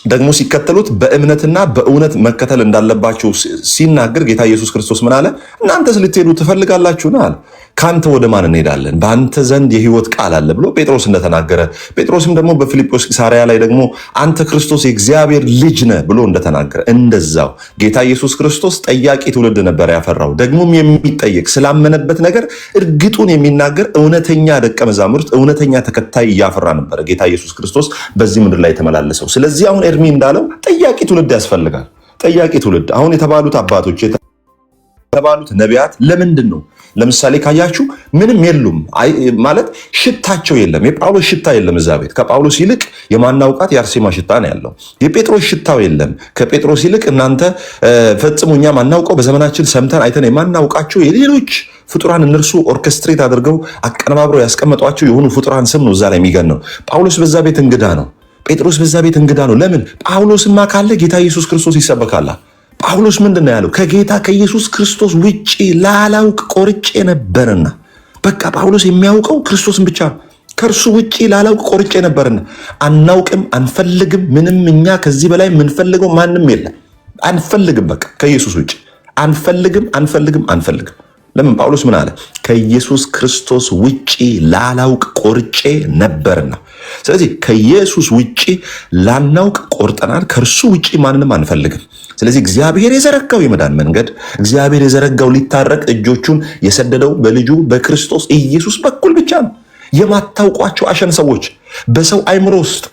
ደግሞ ሲከተሉት በእምነትና በእውነት መከተል እንዳለባቸው ሲናገር ጌታ ኢየሱስ ክርስቶስ ምን አለ? እናንተስ ልትሄዱ ትፈልጋላችሁን አለ። ካንተ ወደ ማን እንሄዳለን? በአንተ ዘንድ የሕይወት ቃል አለ ብሎ ጴጥሮስ እንደተናገረ፣ ጴጥሮስም ደግሞ በፊልጶስ ቂሳርያ ላይ ደግሞ አንተ ክርስቶስ የእግዚአብሔር ልጅ ነህ ብሎ እንደተናገረ፣ እንደዛው ጌታ ኢየሱስ ክርስቶስ ጠያቂ ትውልድ ነበር ያፈራው። ደግሞም የሚጠየቅ ስላመነበት ነገር እርግጡን የሚናገር እውነተኛ ደቀ መዛሙርት፣ እውነተኛ ተከታይ እያፈራ ነበረ ጌታ ኢየሱስ ክርስቶስ በዚህ ምድር ላይ የተመላለሰው። ስለዚህ አሁን ኤርሚ እንዳለው ጠያቂ ትውልድ ያስፈልጋል። ጠያቂ ትውልድ አሁን የተባሉት አባቶች የተባሉት ነቢያት ለምንድን ነው? ለምሳሌ ካያችሁ ምንም የሉም ማለት ሽታቸው የለም። የጳውሎስ ሽታ የለም እዛ ቤት። ከጳውሎስ ይልቅ የማናውቃት የአርሴማ ሽታ ነው ያለው። የጴጥሮስ ሽታው የለም። ከጴጥሮስ ይልቅ እናንተ ፈጽሞ እኛ ማናውቀው በዘመናችን ሰምተን አይተን የማናውቃቸው የሌሎች ፍጡራን እነርሱ ኦርኬስትሬት አድርገው አቀነባብረው ያስቀመጧቸው የሆኑ ፍጡራን ስም ነው እዛ ላይ የሚገነው። ጳውሎስ በዛ ቤት እንግዳ ነው። ጴጥሮስ በዛ ቤት እንግዳ ነው። ለምን? ጳውሎስማ ካለ ጌታ ኢየሱስ ክርስቶስ ይሰበካል። ጳውሎስ ምንድን ነው ያለው? ከጌታ ከኢየሱስ ክርስቶስ ውጪ ላላውቅ ቆርጬ ነበርና። በቃ ጳውሎስ የሚያውቀው ክርስቶስን ብቻ ነው። ከእርሱ ውጪ ላላውቅ ቆርጬ ነበርና። አናውቅም፣ አንፈልግም። ምንም እኛ ከዚህ በላይ የምንፈልገው ማንም የለም። አንፈልግም፣ በቃ ከኢየሱስ ውጪ አንፈልግም። ለምን? ጳውሎስ ምን አለ? ከኢየሱስ ክርስቶስ ውጪ ላላውቅ ቆርጬ ነበርና። ስለዚህ ከኢየሱስ ውጪ ላናውቅ ቆርጠናል። ከእርሱ ውጪ ማንንም አንፈልግም። ስለዚህ እግዚአብሔር የዘረጋው የመዳን መንገድ፣ እግዚአብሔር የዘረጋው ሊታረቅ እጆቹን የሰደደው በልጁ በክርስቶስ ኢየሱስ በኩል ብቻ ነው። የማታውቋቸው አሸን ሰዎች በሰው አይምሮ ውስጥ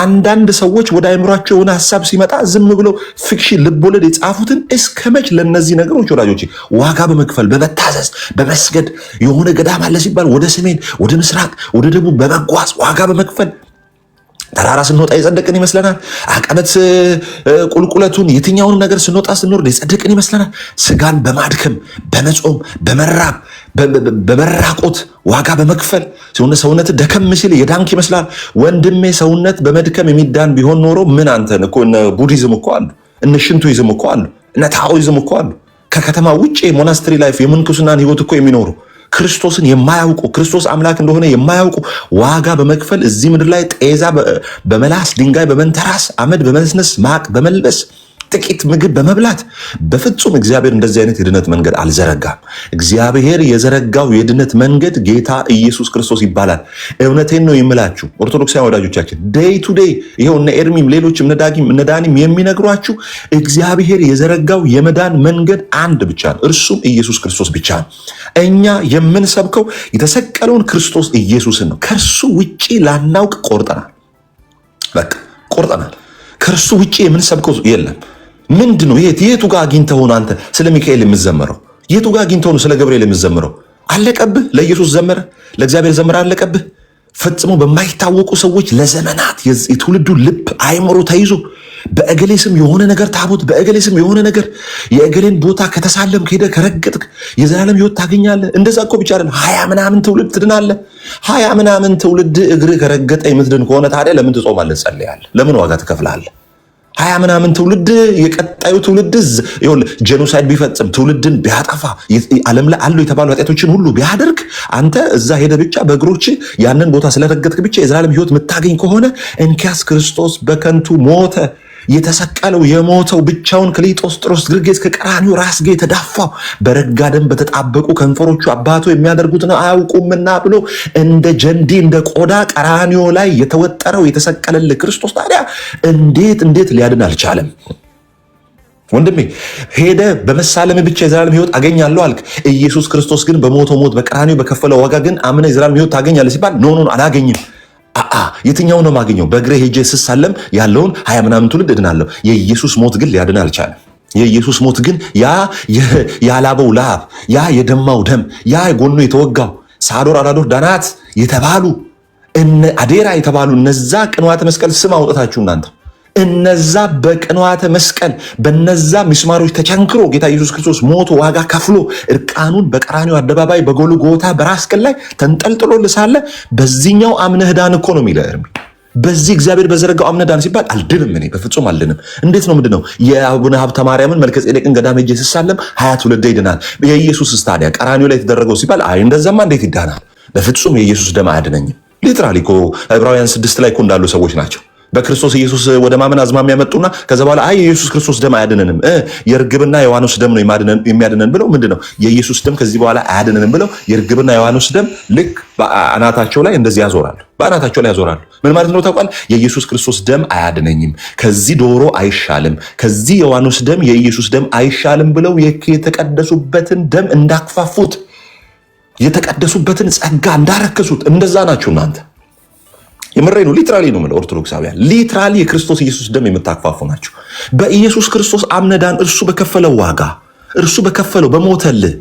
አንዳንድ ሰዎች ወደ አይምሯቸው የሆነ ሀሳብ ሲመጣ ዝም ብለው ፊክሽን ልቦለድ የጻፉትን እስከ መች ለእነዚህ ነገሮች ወዳጆች ዋጋ በመክፈል በመታዘዝ በመስገድ የሆነ ገዳም አለ ሲባል ወደ ሰሜን ወደ ምስራቅ ወደ ደቡብ በመጓዝ ዋጋ በመክፈል ተራራ ስንወጣ የጸደቅን ይመስለናል። አቀበት ቁልቁለቱን የትኛውንም ነገር ስንወጣ ስንወርድ የጸደቅን ይመስለናል። ስጋን በማድከም በመጾም በመራብ በመራቆት ዋጋ በመክፈል ሰውነት ደከም ሲል የዳንክ ይመስላል። ወንድሜ ሰውነት በመድከም የሚዳን ቢሆን ኖሮ ምን አንተን እኮ እነ ቡዲዝም እኮ አሉ፣ እነ ሽንቶይዝም እኮ አሉ፣ እነ ታኦይዝም እኮ አሉ። ከከተማ ውጭ የሞናስትሪ ላይፍ የምንኩስናን ህይወት እኮ የሚኖሩ ክርስቶስን የማያውቁ ክርስቶስ አምላክ እንደሆነ የማያውቁ ዋጋ በመክፈል እዚህ ምድር ላይ ጤዛ በመላስ ድንጋይ በመንተራስ አመድ በመነስነስ ማቅ በመልበስ ጥቂት ምግብ በመብላት በፍጹም እግዚአብሔር እንደዚህ አይነት የድነት መንገድ አልዘረጋም። እግዚአብሔር የዘረጋው የድነት መንገድ ጌታ ኢየሱስ ክርስቶስ ይባላል። እውነቴን ነው የምላችሁ ኦርቶዶክሳውያን ወዳጆቻችን፣ ዴይ ቱ ዴይ ይሄው እነ ኤርሚም ሌሎችም እነ ዳኒም የሚነግሯችሁ እግዚአብሔር የዘረጋው የመዳን መንገድ አንድ ብቻ ነው፣ እርሱም ኢየሱስ ክርስቶስ ብቻ ነው። እኛ የምንሰብከው የተሰቀለውን ክርስቶስ ኢየሱስን ነው። ከእርሱ ውጪ ላናውቅ ቆርጠናል። በቃ ቆርጠናል። ከእርሱ ውጪ የምንሰብከው የለም። ምንድነው? የቱ ጋር አግኝተህ ሆነ አንተ ስለ ሚካኤል የምትዘምረው? የቱ ጋር አግኝተህ ሆነ ስለ ገብርኤል የምትዘምረው? አለቀብህ? ለኢየሱስ ዘመረ፣ ለእግዚአብሔር ዘመረ፣ አለቀብህ? ፈጽሞ በማይታወቁ ሰዎች ለዘመናት የትውልዱ ልብ አይምሮ ተይዞ በእገሌ ስም የሆነ ነገር ታቦት፣ በእገሌ ስም የሆነ ነገር የእገሌን ቦታ ከተሳለም ከሄደ ከረገጥክ የዘላለም ሕይወት ታገኛለህ። እንደዛ እኮ ብቻ አይደለም፣ 20 ምናምን ትውልድ ትድናለህ። 20 ምናምን ትውልድ እግርህ ከረገጠ የምትድን ከሆነ ታዲያ ለምን ትጾማለህ? ትጸልያለህ? ለምን ዋጋ ትከፍላለህ? 20 ምናምን ትውልድ የቀጣዩ ትውልድ ጄኖሳይድ ቢፈጽም ትውልድን ቢያጠፋ ዓለም ላይ አሉ የተባሉ ኃጢአቶችን ሁሉ ቢያደርግ አንተ እዛ ሄደ ብቻ በእግሮች ያንን ቦታ ስለረገጥክ ብቻ የዘላለም ሕይወት የምታገኝ ከሆነ እንኪያስ ክርስቶስ በከንቱ ሞተ። የተሰቀለው የሞተው ብቻውን ከሊጦስጥሮስ ግርጌ እስከ ቀራንዮ ራስጌ የተዳፋው በረጋ ደም በተጣበቁ ከንፈሮቹ አባቶ የሚያደርጉትን አያውቁምና ብሎ እንደ ጀንዲ እንደ ቆዳ ቀራንዮ ላይ የተወጠረው የተሰቀለልህ ክርስቶስ ታዲያ እንዴት ሊያድን አልቻለም? ወንድሜ ሄደ በመሳለም ብቻ የዘላለም ሕይወት አገኛለሁ አልክ። ኢየሱስ ክርስቶስ ግን በሞተው ሞት በቀራንዮ በከፈለው ዋጋ ግን አምነህ የዘላለም ሕይወት ታገኛለህ ሲባል ኖ አላገኝም። የትኛው ነው የማገኘው? በእግሬ ሄጄ ስሳለም ያለውን 20 ምናምን ትውልድ እድናለሁ። የኢየሱስ ሞት ግን ሊያድን አልቻለም። የኢየሱስ ሞት ግን ያ ያላበው ላብ፣ ያ የደማው ደም፣ ያ ጎኑ የተወጋው ሳዶር፣ አላዶር፣ ዳናት የተባሉ አዴራ የተባሉ እነዛ ቅንዋተ መስቀል ስም አውጥታችሁ እናንተ እነዛ በቅንዋተ መስቀል በነዛ ሚስማሮች ተቸንክሮ ጌታ ኢየሱስ ክርስቶስ ሞቶ ዋጋ ከፍሎ እርቃኑን በቀራንዮ አደባባይ በጎልጎታ በራስ ቅል ላይ ተንጠልጥሎ ልሳለ በዚህኛው አምነህ ዳን እኮ ነው የሚለው ኤርሚ። በዚህ እግዚአብሔር በዘረጋው አምነህ ዳን ሲባል አልድንም፣ እኔ በፍጹም አልድንም። እንዴት ነው? ምንድነው? የአቡነ ሀብተ ማርያምን መልከጼዴቅን ገዳም ሄጄ ስሳለም 20 ትውልድ ይድናል። የኢየሱስ ታዲያ ቀራንዮ ላይ የተደረገው ሲባል አይ እንደዛማ እንዴት ይዳናል? በፍጹም የኢየሱስ ደም አያድነኝም። ሊትራሊ እኮ ዕብራውያን 6 ላይ እኮ እንዳሉ ሰዎች ናቸው። በክርስቶስ ኢየሱስ ወደ ማመን አዝማሚያ መጡና ከዛ በኋላ አይ የኢየሱስ ክርስቶስ ደም አያድነንም፣ የርግብና የዋኖስ ደም ነው የሚያድነን ብለው ምንድነው የኢየሱስ ደም ከዚህ በኋላ አያድነንም ብለው የርግብና የዋኖስ ደም ልክ በአናታቸው ላይ እንደዚህ ያዞራሉ፣ በአናታቸው ላይ ያዞራሉ። ምን ማለት ነው ታውቃል? የኢየሱስ ክርስቶስ ደም አያድነኝም፣ ከዚህ ዶሮ አይሻልም፣ ከዚህ የዋኖስ ደም የኢየሱስ ደም አይሻልም ብለው የተቀደሱበትን ደም እንዳክፋፉት፣ የተቀደሱበትን ጸጋ እንዳረከሱት እንደዛ ናችሁ እናንተ። የምሬ ነው። ሊትራሊ ነው የምለው ኦርቶዶክሳውያን፣ ሊትራሊ የክርስቶስ ኢየሱስ ደም የምታክፋፉ ናቸው። በኢየሱስ ክርስቶስ አምነዳን እርሱ በከፈለው ዋጋ፣ እርሱ በከፈለው በሞተልህ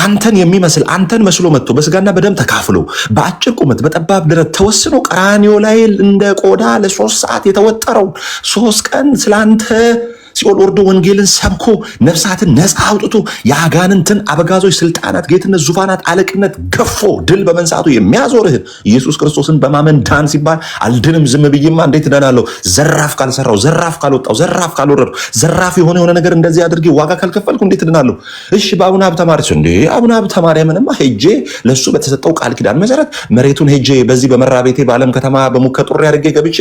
አንተን የሚመስል አንተን መስሎ መጥቶ በስጋና በደም ተካፍሎ በአጭር ቁመት በጠባብ ደረት ተወስኖ ቀራንዮ ላይ እንደ ቆዳ ለ3 ሰዓት የተወጠረው 3 ቀን ስላንተ ሲኦል ወርዶ ወንጌልን ሰብኮ ነፍሳትን ነፃ አውጥቶ የአጋንንትን አበጋዞች ስልጣናት፣ ጌትነት፣ ዙፋናት፣ አለቅነት ገፎ ድል በመንሳቱ የሚያዞርህን ኢየሱስ ክርስቶስን በማመን ዳን ሲባል አልድንም፣ ዝም ብዬማ እንዴት እዳናለሁ? ዘራፍ ካልሰራው፣ ዘራፍ ካልወጣው፣ ዘራፍ ካልወረዱ፣ ዘራፍ የሆነ ነገር እንደዚህ አድርጌ ዋጋ ካልከፈልኩ እንዴት እድናለሁ? እሺ በአቡነ ሀብተ ማርያም እንዴ አቡነ ሀብተ ማርያምንማ ሄጄ ለሱ በተሰጠው ቃል ኪዳን መሰረት መሬቱን ሄጄ በዚህ በመራ ቤቴ በዓለም ከተማ በሙከጡሪ አድርጌ ገብቼ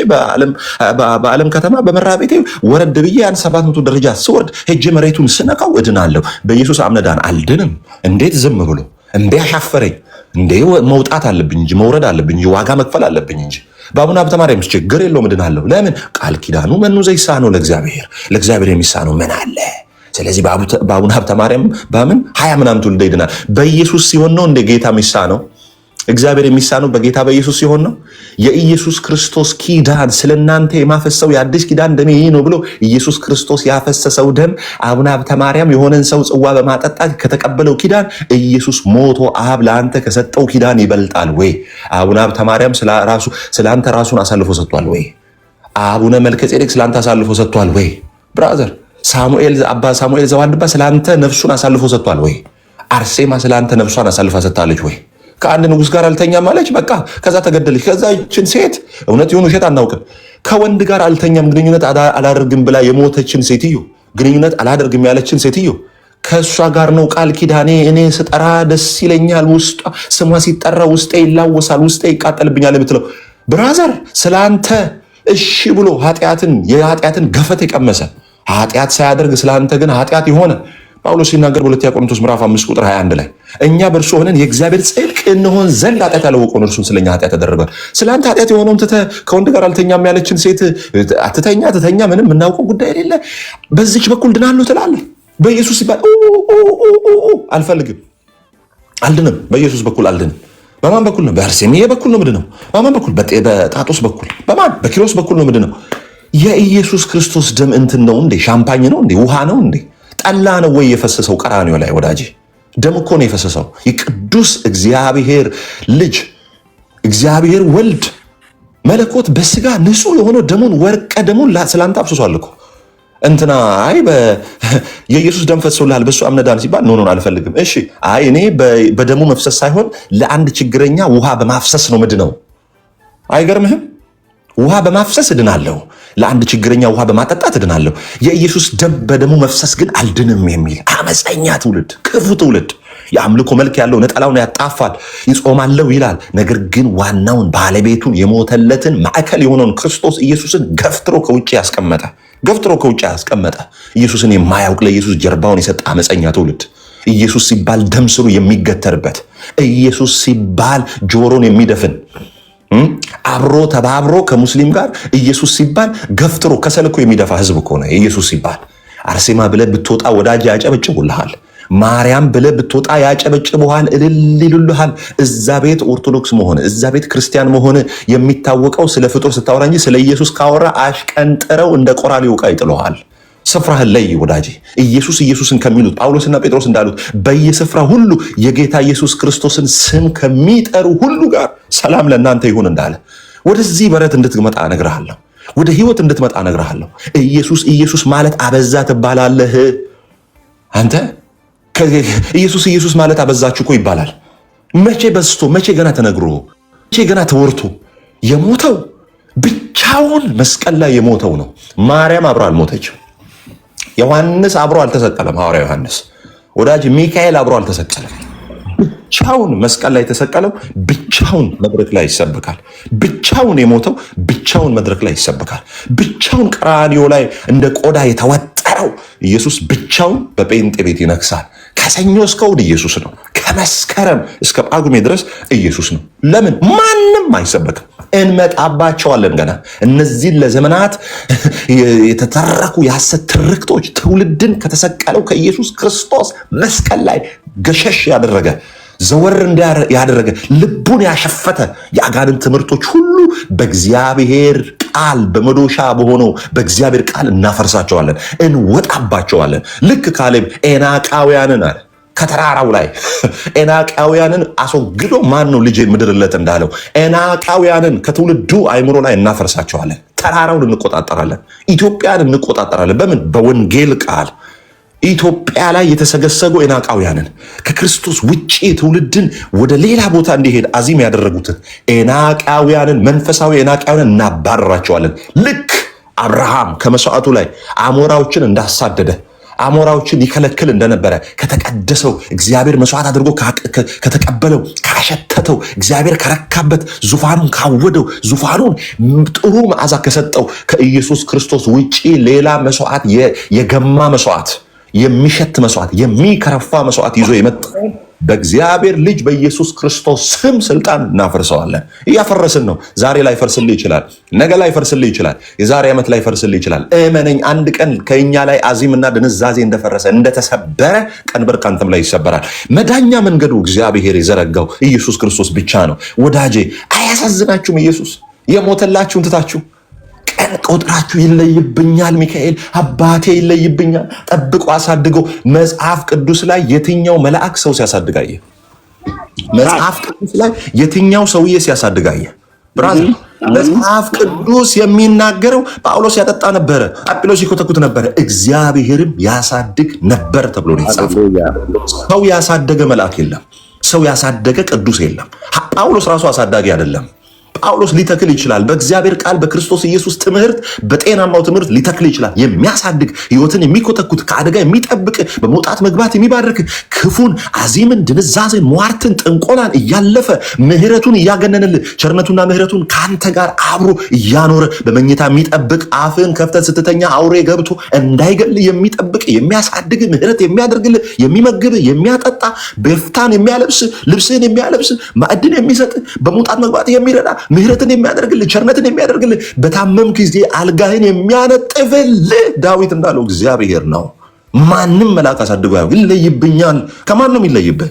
በዓለም ከተማ በመራ ቤቴ ወረድ ብዬ ያን 700 ደረጃ ስወርድ ሄጄ መሬቱን ስነካው እድናለሁ። በኢየሱስ አምነዳን አልድንም። እንዴት ዝም ብሎ እንዴ አሻፈረኝ እንዴ? መውጣት አለብኝ እንጂ መውረድ አለብኝ እንጂ ዋጋ መክፈል አለብኝ እንጂ። በአቡነ ሀብተ ማርያም ችግር የለውም እድናለሁ። ለምን? ቃል ኪዳኑ መኑ ዘይሳነው ለእግዚአብሔር የሚሳነው ምን አለ? ስለዚህ በአቡነ ሀብተ ማርያም በምን 20 ምናምን ትውልድ ይድናል። በኢየሱስ ሲሆን ነው እንደ ጌታ የሚሳነው? እግዚአብሔር የሚሳነው በጌታ በኢየሱስ ሲሆን ነው። የኢየሱስ ክርስቶስ ኪዳን ስለናንተ የማፈሰው የአዲስ ኪዳን ደሜ ይህ ነው ብሎ ኢየሱስ ክርስቶስ ያፈሰሰው ደም አቡነ ሀብተ ማርያም የሆነን ሰው ጽዋ በማጠጣት ከተቀበለው ኪዳን ኢየሱስ ሞቶ አብ ለአንተ ከሰጠው ኪዳን ይበልጣል ወይ? አቡነ ሀብተ ማርያም ስለአንተ ራሱን አሳልፎ ሰጥቷል ወይ? አቡነ መልከጼዴቅ ስለአንተ አሳልፎ ሰጥቷል ወይ? ብራዘር አባ ሳሙኤል ዘዋልድባ ስለአንተ ነፍሱን አሳልፎ ሰጥቷል ወይ? አርሴማ ስለአንተ ነፍሷን አሳልፋ ሰጥታለች ወይ? ከአንድ ንጉስ ጋር አልተኛም አለች፣ በቃ ከዛ ተገደለች። ከዛ ይችን ሴት እውነት ይሁን ውሸት አናውቅም፣ ከወንድ ጋር አልተኛም ግንኙነት አላደርግም ብላ የሞተችን ሴትዮ፣ ግንኙነት አላደርግም ያለችን ሴትዮ ከእሷ ጋር ነው ቃል ኪዳኔ። እኔ ስጠራ ደስ ይለኛል፣ ውስጧ ስሟ ሲጠራ ውስጤ ይላወሳል፣ ውስጤ ይቃጠልብኛል የምትለው ብራዘር ስለአንተ እሺ ብሎ የኃጢአትን ገፈት የቀመሰ ኃጢአት ሳያደርግ ስለአንተ ግን ኃጢአት የሆነ ጳውሎስ ሲናገር በሁለተኛ ቆሮንቶስ ምዕራፍ 5 ቁጥር 21 ላይ እኛ በእርሱ ሆነን የእግዚአብሔር ጽድቅ እንሆን ዘንድ ኃጢአት ያላወቀውን እርሱን ስለኛ ኃጢአት ያደረገ። ስለአንተ ኃጢአት የሆነውን ትተህ ከወንድ ጋር አልተኛም ያለችን ሴት ትተኛ ምንም የምናውቀው ጉዳይ የሌለ በዚች በኩል ድናለሁ ትላለህ። በኢየሱስ ሲባል አልፈልግም፣ አልድንም፣ በኢየሱስ በኩል አልድንም። በማን በኩል ነው? በአርሴምዬ በኩል ነው ምንድነው? በማን በኩል? በጣጦስ በኩል። በማን? በኪሮስ በኩል ነው ምንድነው? የኢየሱስ ክርስቶስ ደም እንትን ነው እንዴ? ሻምፓኝ ነው እንዴ? ውሃ ነው እንዴ? ጠላ ነው ወይ የፈሰሰው ቀራንዮ ላይ? ወዳጄ ደም እኮ ነው የፈሰሰው። የቅዱስ እግዚአብሔር ልጅ እግዚአብሔር ወልድ መለኮት በስጋ ንጹህ የሆነው ደሙን ወርቀ ደሙን ስላንተ አፍስሷል እኮ። እንትና አይ የኢየሱስ ደም ፈሶልሃል በሱ አምነዳን ሲባል ኖ አልፈልግም። እሺ አይ እኔ በደሙ መፍሰስ ሳይሆን ለአንድ ችግረኛ ውሃ በማፍሰስ ነው ምድነው። አይገርምህም? ውሃ በማፍሰስ እድናለሁ፣ ለአንድ ችግረኛ ውሃ በማጠጣት እድናለሁ። የኢየሱስ ደም በደሙ መፍሰስ ግን አልድንም የሚል አመፀኛ ትውልድ፣ ክፉ ትውልድ፣ የአምልኮ መልክ ያለው ነጠላውን ያጣፋል፣ ይጾማለው ይላል። ነገር ግን ዋናውን ባለቤቱን የሞተለትን ማዕከል የሆነውን ክርስቶስ ኢየሱስን ገፍትሮ ከውጭ ያስቀመጠ ኢየሱስን የማያውቅ ለኢየሱስ ጀርባውን የሰጠ አመፀኛ ትውልድ፣ ኢየሱስ ሲባል ደም ስሩ የሚገተርበት፣ ኢየሱስ ሲባል ጆሮን የሚደፍን አብሮ ተባብሮ ከሙስሊም ጋር ኢየሱስ ሲባል ገፍትሮ ከሰልኮ የሚደፋ ህዝብ እኮ ነው ኢየሱስ ሲባል። አርሴማ ብለህ ብትወጣ ወዳጅ ያጨበጭቡልሃል። ማርያም ብለህ ብትወጣ ያጨበጭቡሃል፣ እልል ይሉልሃል። እዛ ቤት ኦርቶዶክስ መሆን እዛ ቤት ክርስቲያን መሆን የሚታወቀው ስለ ፍጡር ስታወራ እንጂ ስለ ኢየሱስ ካወራ አሽቀንጥረው እንደ ቆራሌው ዕቃ ይጥሉሃል። ስፍራህን ለይ ወዳጄ። ኢየሱስን ከሚሉት ጳውሎስና ጴጥሮስ እንዳሉት በየስፍራ ሁሉ የጌታ ኢየሱስ ክርስቶስን ስም ከሚጠሩ ሁሉ ጋር ሰላም ለእናንተ ይሁን እንዳለ ወደዚህ በረት እንድትመጣ እነግርሃለሁ፣ ወደ ህይወት እንድትመጣ እነግርሃለሁ። ኢየሱስ ማለት አበዛ ትባላለህ አንተ። ኢየሱስ ማለት አበዛችሁ እኮ ይባላል። መቼ በዝቶ መቼ ገና ተነግሮ መቼ ገና ተወርቶ የሞተው ብቻውን መስቀል ላይ የሞተው ነው። ማርያም አብሮ አልሞተችም። ዮሐንስ አብሮ አልተሰቀለም። ሐዋርያ ዮሐንስ ወዳጅ ሚካኤል አብሮ አልተሰቀለም። ብቻውን መስቀል ላይ የተሰቀለው ብቻውን መድረክ ላይ ይሰብካል። ብቻውን የሞተው ብቻውን መድረክ ላይ ይሰብካል። ብቻውን ቀራንዮ ላይ እንደ ቆዳ የተወጠረው ኢየሱስ ብቻውን በጴንጤ ቤት ይነግሳል። ከሰኞ እስከ እሑድ ኢየሱስ ነው። ከመስከረም እስከ ጳጉሜ ድረስ ኢየሱስ ነው። ለምን ማንም አይሰበክም? እንመጣባቸዋለን ገና። እነዚህን ለዘመናት የተተረኩ የሐሰት ትርክቶች ትውልድን ከተሰቀለው ከኢየሱስ ክርስቶስ መስቀል ላይ ገሸሽ ያደረገ ዘወር ያደረገ ልቡን ያሸፈተ የአጋንንት ትምህርቶች ሁሉ በእግዚአብሔር ቃል በመዶሻ በሆነው በእግዚአብሔር ቃል እናፈርሳቸዋለን፣ እንወጣባቸዋለን። ልክ ካሌብ ኤናቃውያንን አለ ከተራራው ላይ ኤናቃውያንን አስወግዶ ማን ነው ልጅ ምድርለት እንዳለው ኤናቃውያንን ከትውልዱ አይምሮ ላይ እናፈርሳቸዋለን። ተራራውን እንቆጣጠራለን። ኢትዮጵያን እንቆጣጠራለን። በምን? በወንጌል ቃል። ኢትዮጵያ ላይ የተሰገሰጉ ኤናቃውያንን ከክርስቶስ ውጪ ትውልድን ወደ ሌላ ቦታ እንዲሄድ አዚም ያደረጉትን ኤናቃውያንን መንፈሳዊ ኤናቃውያንን እናባረራቸዋለን። ልክ አብርሃም ከመስዋዕቱ ላይ አሞራዎችን እንዳሳደደ አሞራዎችን ይከለክል እንደነበረ ከተቀደሰው እግዚአብሔር መስዋዕት አድርጎ ከተቀበለው ካሸተተው እግዚአብሔር ከረካበት ዙፋኑን ካወደው ዙፋኑን ጥሩ መዓዛ ከሰጠው ከኢየሱስ ክርስቶስ ውጪ ሌላ መስዋዕት የገማ መስዋዕት የሚሸት መስዋዕት የሚከረፋ መስዋዕት ይዞ የመጣው በእግዚአብሔር ልጅ በኢየሱስ ክርስቶስ ስም ስልጣን እናፈርሰዋለን። እያፈረስን ነው። ዛሬ ላይ ፈርስልህ ይችላል፣ ነገ ላይ ፈርስልህ ይችላል፣ የዛሬ ዓመት ላይ ፈርስልህ ይችላል። እመነኝ፣ አንድ ቀን ከኛ ላይ አዚምና ድንዛዜ እንደፈረሰ እንደተሰበረ ቀንበር ካንተም ላይ ይሰበራል። መዳኛ መንገዱ እግዚአብሔር የዘረጋው ኢየሱስ ክርስቶስ ብቻ ነው። ወዳጄ አያሳዝናችሁም? ኢየሱስ የሞተላችሁን ትታችሁ ቀን ቆጥራችሁ ይለይብኛል ሚካኤል አባቴ ይለይብኛል ጠብቆ አሳድጎ። መጽሐፍ ቅዱስ ላይ የትኛው መልአክ ሰው ሲያሳድጋየ? መጽሐፍ ቅዱስ ላይ የትኛው ሰውዬ ሲያሳድጋየ? ብራዘር መጽሐፍ ቅዱስ የሚናገረው ጳውሎስ ያጠጣ ነበረ፣ አጵሎስ ይኮተኩት ነበረ፣ እግዚአብሔርም ያሳድግ ነበር ተብሎ ነው የተጻፈው። ሰው ያሳደገ መልአክ የለም፣ ሰው ያሳደገ ቅዱስ የለም። ጳውሎስ ራሱ አሳዳጊ አይደለም። ጳውሎስ ሊተክል ይችላል። በእግዚአብሔር ቃል በክርስቶስ ኢየሱስ ትምህርት በጤናማው ትምህርት ሊተክል ይችላል። የሚያሳድግ ሕይወትን የሚኮተኩት ከአደጋ የሚጠብቅ በመውጣት መግባት የሚባርክ ክፉን፣ አዚምን፣ ድንዛዜን፣ ሟርትን፣ ጥንቆላን እያለፈ ምሕረቱን እያገነንል ቸርነቱና ምሕረቱን ከአንተ ጋር አብሮ እያኖረ በመኝታ የሚጠብቅ አፍን ከፍተህ ስትተኛ አውሬ ገብቶ እንዳይገል የሚጠብቅ የሚያሳድግ ምሕረት የሚያደርግል የሚመግብ የሚያጠጣ በፍታን የሚያለብስ ልብስህን የሚያለብስ ማዕድን የሚሰጥ በመውጣት መግባት የሚረዳ ምሕረትን የሚያደርግልህ ቸርነትን የሚያደርግልህ በታመም ጊዜ አልጋህን የሚያነጥፍልህ ዳዊት እንዳለው እግዚአብሔር ነው። ማንም መልአክ አሳድጎ ይለይብኛል። ከማን ነው የሚለይብህ?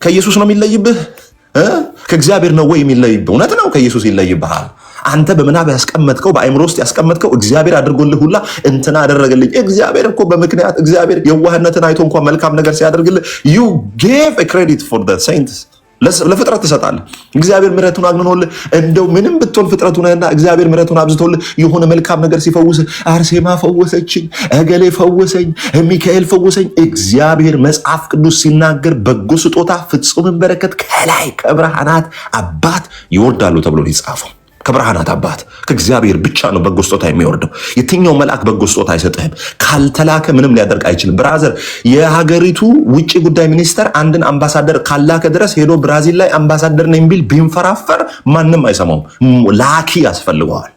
ከኢየሱስ ነው የሚለይብህ? ከእግዚአብሔር ነው ወይ የሚለይብህ? እውነት ነው፣ ከኢየሱስ ይለይብሃል። አንተ በምናብ ያስቀመጥከው በአእምሮ ውስጥ ያስቀመጥከው እግዚአብሔር አድርጎልህ ሁላ እንትና አደረገልኝ። እግዚአብሔር እኮ በምክንያት እግዚአብሔር የዋህነትን አይቶ እንኳን መልካም ነገር ሲያደርግልህ you gave a credit for the saints ለፍጥረት ትሰጣለህ። እግዚአብሔር ምሕረቱን አግንኖልህ እንደው ምንም ብትሆን ፍጥረቱ ነህና እግዚአብሔር ምሕረቱን አብዝቶልህ የሆነ መልካም ነገር ሲፈውስ አርሴማ ፈወሰችኝ፣ እገሌ ፈወሰኝ፣ ሚካኤል ፈወሰኝ። እግዚአብሔር መጽሐፍ ቅዱስ ሲናገር በጎ ስጦታ ፍጹምን በረከት ከላይ ከብርሃናት አባት ይወርዳሉ ተብሎ ይጻፈው። ከብርሃናት አባት ከእግዚአብሔር ብቻ ነው በጎ ስጦታ የሚወርደው። የትኛው መልአክ በጎ ስጦታ አይሰጥህም። ካልተላከ ምንም ሊያደርግ አይችልም። ብራዘር የሀገሪቱ ውጭ ጉዳይ ሚኒስተር አንድን አምባሳደር ካላከ ድረስ ሄዶ ብራዚል ላይ አምባሳደር ነኝ ቢል ቢንፈራፈር ማንም አይሰማውም። ላኪ ያስፈልገዋል።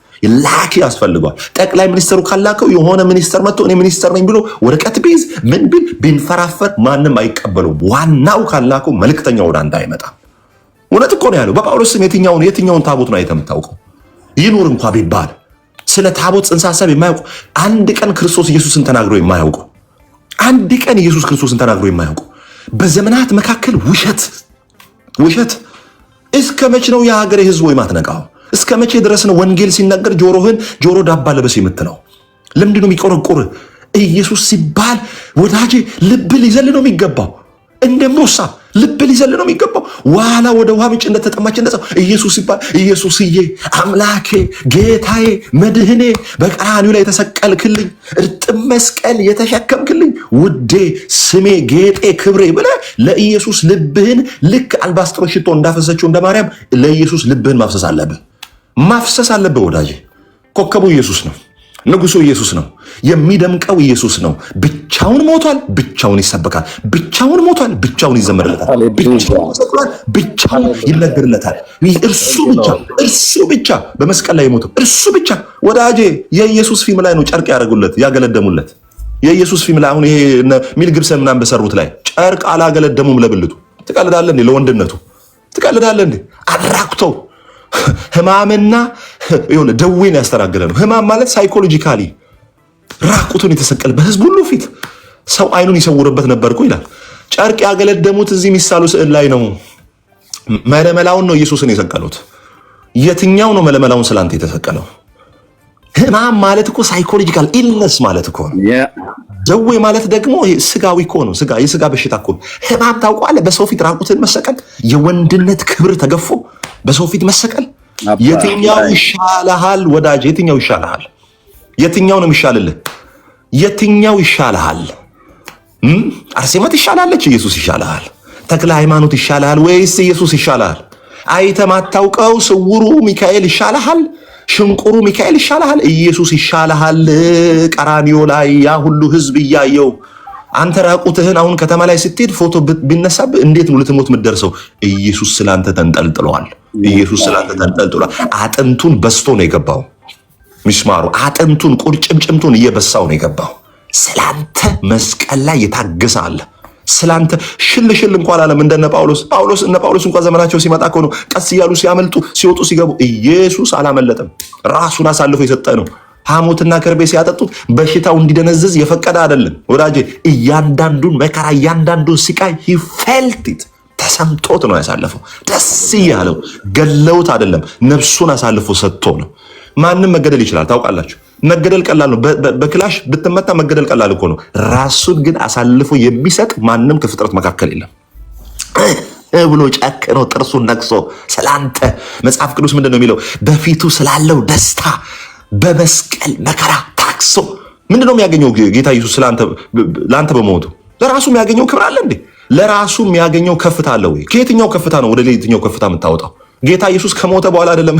ላኪ ያስፈልገዋል። ጠቅላይ ሚኒስተሩ ካላከው የሆነ ሚኒስተር መጥቶ እኔ ሚኒስተር ነኝ ብሎ ወረቀት ቢይዝ ምን ቢል ቢንፈራፈር ማንም አይቀበለውም። ዋናው ካላከው መልእክተኛው ወደ አንተ አይመጣም። እውነት እኮ ነው ያለው። በጳውሎስ ስም የትኛውን ታቦት ነው የምታውቀው? ይኑር እንኳ ቢባል ስለ ታቦት ጽንሰ ሐሳብ የማያውቁ አንድ ቀን ክርስቶስ ኢየሱስን ተናግሮ የማያውቁ አንድ ቀን ኢየሱስ ክርስቶስን ተናግሮ የማያውቁ በዘመናት መካከል ውሸት። እስከ መቼ ነው የሀገሬ ሕዝብ ወይ ማትነቃው? እስከ መቼ ድረስ ነው ወንጌል ሲነገር ጆሮ ዳባ ለበስ የምትለው? ለምንድን ነው የሚቆረቆር? ኢየሱስ ሲባል ወዳጄ ልብ ሊዘል ነው የሚገባው። እንደሞሳ ልብ ሊዘል ነው የሚገባው። ዋላ ወደ ውሃ ምንጭ እንደተጠማች እንደሰው ኢየሱስ ሲባል ኢየሱስዬ፣ አምላኬ፣ ጌታዬ፣ መድህኔ በቀራንዮ ላይ የተሰቀልክልኝ እርጥብ መስቀል የተሸከምክልኝ ውዴ፣ ስሜ፣ ጌጤ፣ ክብሬ ብለህ ለኢየሱስ ልብህን ልክ አልባስጥሮስ ሽቶ እንዳፈሰችው እንደ ማርያም ለኢየሱስ ልብህን ማፍሰስ አለብህ ወዳጄ። ኮከቡ ኢየሱስ ነው። ንጉሱ ኢየሱስ ነው። የሚደምቀው ኢየሱስ ነው። ብቻውን ሞቷል፣ ብቻውን ይሰበካል። ብቻውን ሞቷል፣ ብቻውን ይዘመርለታል። ብቻውን ተሰቅሏል፣ ብቻውን ይነገርለታል። እርሱ ብቻ በመስቀል ላይ የሞተው እርሱ ብቻ። ወዳጄ የኢየሱስ ፊልም ላይ ነው ጨርቅ ያደረጉለት ያገለደሙለት። የኢየሱስ ፊልም ላይ አሁን ይሄ ሚል ግብሰን ምናምን በሰሩት ላይ ጨርቅ አላገለደሙም ለብልቱ። ትቀልዳለህ እንዴ? ለወንድነቱ ትቀልዳለህ እንዴ? አራኩተው ህማምና ደዌን ያስተናገደ ነው። ህማም ማለት ሳይኮሎጂካሊ ራቁቱን የተሰቀለ በህዝብ ሁሉ ፊት ሰው አይኑን ይሰውርበት ነበር እኮ ይላል። ጨርቅ ያገለደሙት እዚህ የሚሳሉ ስዕል ላይ ነው። መለመላውን ነው ኢየሱስን የሰቀሉት። የትኛው ነው መለመላውን ስላንተ የተሰቀለው? ህማም ማለት እኮ ሳይኮሎጂካል ኢልነስ ማለት እኮ ነው። ደዌ ማለት ደግሞ ስጋዊ እኮ ነው። የስጋ በሽታ እኮ ነው። ህማም ታውቀዋለህ? በሰው ፊት ራቁትን መሰቀል፣ የወንድነት ክብር ተገፎ በሰው ፊት መሰቀል። የትኛው ይሻልሃል ወዳጅ? የትኛው ይሻልሃል? የትኛው ነው የሚሻልልህ? የትኛው ይሻልሃል? አርሴማ ይሻላለች? ኢየሱስ ይሻልሃል? ተክለ ሃይማኖት ይሻልሃል ወይስ ኢየሱስ ይሻልሃል? አይተህ ማታውቀው ስውሩ ሚካኤል ይሻልሃል? ሽንቁሩ ሚካኤል ይሻልሃል? ኢየሱስ ይሻልሃል። ቀራንዮ ላይ ያ ሁሉ ህዝብ እያየው አንተ ራቁትህን አሁን ከተማ ላይ ስትሄድ ፎቶ ቢነሳብህ እንዴት ነው ልትሞት የምትደርሰው? ኢየሱስ ስላንተ ተንጠልጥሏል። ኢየሱስ ስላንተ ተንጠልጥሏል። አጥንቱን በስቶ ነው የገባው። ሚስማሩ አጥንቱን ቁርጭምጭምቱን እየበሳው ነው የገባው። ስላንተ መስቀል ላይ የታገሰ አለ። ስላንተ ሽል እንኳን አለም እንደነ ጳውሎስ እነ ጳውሎስ እንኳን ዘመናቸው ሲመጣ እኮ ነው ቀስ እያሉ ሲያመልጡ ሲወጡ ሲገቡ። ኢየሱስ አላመለጠም። ራሱን አሳልፎ የሰጠ ነው። ሐሞትና ከርቤ ሲያጠጡት በሽታው እንዲደነዝዝ የፈቀደ አይደለም ወዳጄ። እያንዳንዱን መከራ እያንዳንዱን ስቃይ he felt it ተሰምቶት ነው ያሳለፈው። ደስ እያለው ገለውት አይደለም፣ ነፍሱን አሳልፎ ሰጥቶ ነው። ማንም መገደል ይችላል ታውቃላችሁ። መገደል ቀላል ነው። በክላሽ ብትመታ መገደል ቀላል እኮ ነው። ራሱን ግን አሳልፎ የሚሰጥ ማንም ከፍጥረት መካከል የለም። ብሎ ጨክኖ ጥርሱን ነክሶ ስላንተ መጽሐፍ ቅዱስ ምንድነው የሚለው? በፊቱ ስላለው ደስታ በመስቀል መከራ ታክሶ ምንድነው የሚያገኘው ጌታ ኢየሱስ ስላንተ በሞቱ? ለራሱ የሚያገኘው ክብር አለ እንዴ? ለራሱ የሚያገኘው ከፍታ አለ ወይ? ከየትኛው ከፍታ ነው ወደ የትኛው ከፍታ የምታወጣው? ጌታ ኢየሱስ ከሞተ በኋላ አይደለም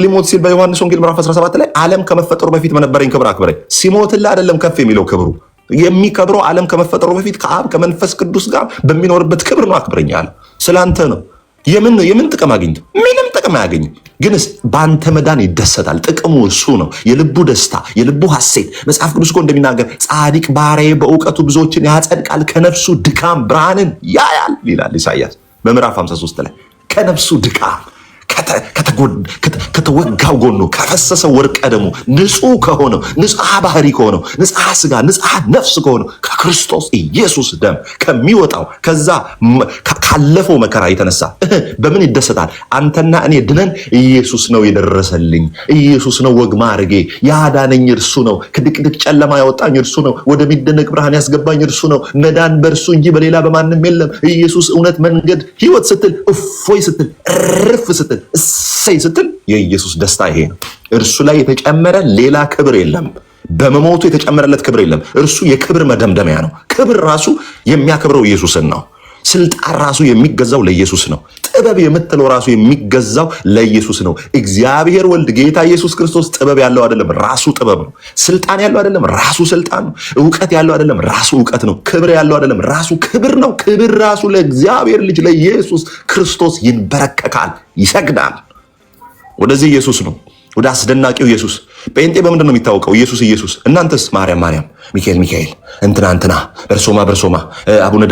ሊሞት ሲል በዮሐንስ ወንጌል ምዕራፍ 17 ላይ ዓለም ከመፈጠሩ በፊት በነበረኝ ክብር አክብረኝ። ሲሞትልህ አይደለም ከፍ የሚለው ክብሩ የሚከብረው ዓለም ከመፈጠሩ በፊት ከአብ ከመንፈስ ቅዱስ ጋር በሚኖርበት ክብር ነው አክብረኝ አለ። ስላንተ ነው። የምን ጥቅም አግኝቶ? ምንም ጥቅም አያገኝም። ግንስ በአንተ መዳን ይደሰታል። ጥቅሙ እሱ ነው። የልቡ ደስታ፣ የልቡ ሐሴት። መጽሐፍ ቅዱስ እኮ እንደሚናገር ጻድቅ ባሪያዬ በእውቀቱ ብዙዎችን ያጸድቃል፣ ከነፍሱ ድካም ብርሃንን ያያል ይላል ኢሳይያስ በምዕራፍ 53 ላይ። ከነፍሱ ድካም ከተወጋው ጎኑ ከፈሰሰው ወርቀ ደሙ ንጹህ ከሆነው ንጹህ ባህሪ ከሆነው ንጹህ ስጋ ንጹህ ነፍስ ከሆነው ከክርስቶስ ኢየሱስ ደም ከሚወጣው ከዛ ካለፈው መከራ የተነሳ በምን ይደሰታል? አንተና እኔ ድነን ኢየሱስ ነው የደረሰልኝ፣ ኢየሱስ ነው ወግ ማርጌ ያዳነኝ፣ እርሱ ነው ከድቅድቅ ጨለማ ያወጣኝ፣ እርሱ ነው ወደሚደነቅ ብርሃን ያስገባኝ፣ እርሱ ነው መዳን በእርሱ እንጂ በሌላ በማንም የለም። ኢየሱስ እውነት፣ መንገድ፣ ሕይወት ስትል እፎይ ስትል እርፍ ስትል እሰይ ስትል የኢየሱስ ደስታ ይሄ ነው። እርሱ ላይ የተጨመረ ሌላ ክብር የለም። በመሞቱ የተጨመረለት ክብር የለም። እርሱ የክብር መደምደሚያ ነው። ክብር ራሱ የሚያከብረው ኢየሱስን ነው። ስልጣን ራሱ የሚገዛው ለኢየሱስ ነው። ጥበብ የምትለው ራሱ የሚገዛው ለኢየሱስ ነው። እግዚአብሔር ወልድ ጌታ ኢየሱስ ክርስቶስ ጥበብ ያለው አይደለም፣ ራሱ ጥበብ ነው። ስልጣን ያለው አይደለም፣ ራሱ ስልጣን ነው። እውቀት ያለው አይደለም፣ ራሱ እውቀት ነው። ክብር ያለው አይደለም፣ ራሱ ክብር ነው። ክብር ራሱ ለእግዚአብሔር ልጅ ለኢየሱስ ክርስቶስ ይንበረከካል፣ ይሰግዳል። ወደዚህ ኢየሱስ ነው፣ ወደ አስደናቂው ኢየሱስ። ጴንጤ በምንድን ነው የሚታወቀው? ኢየሱስ። እናንተስ? ማርያም፣ ሚካኤል፣ እንትና በርሶማ፣ አቡነ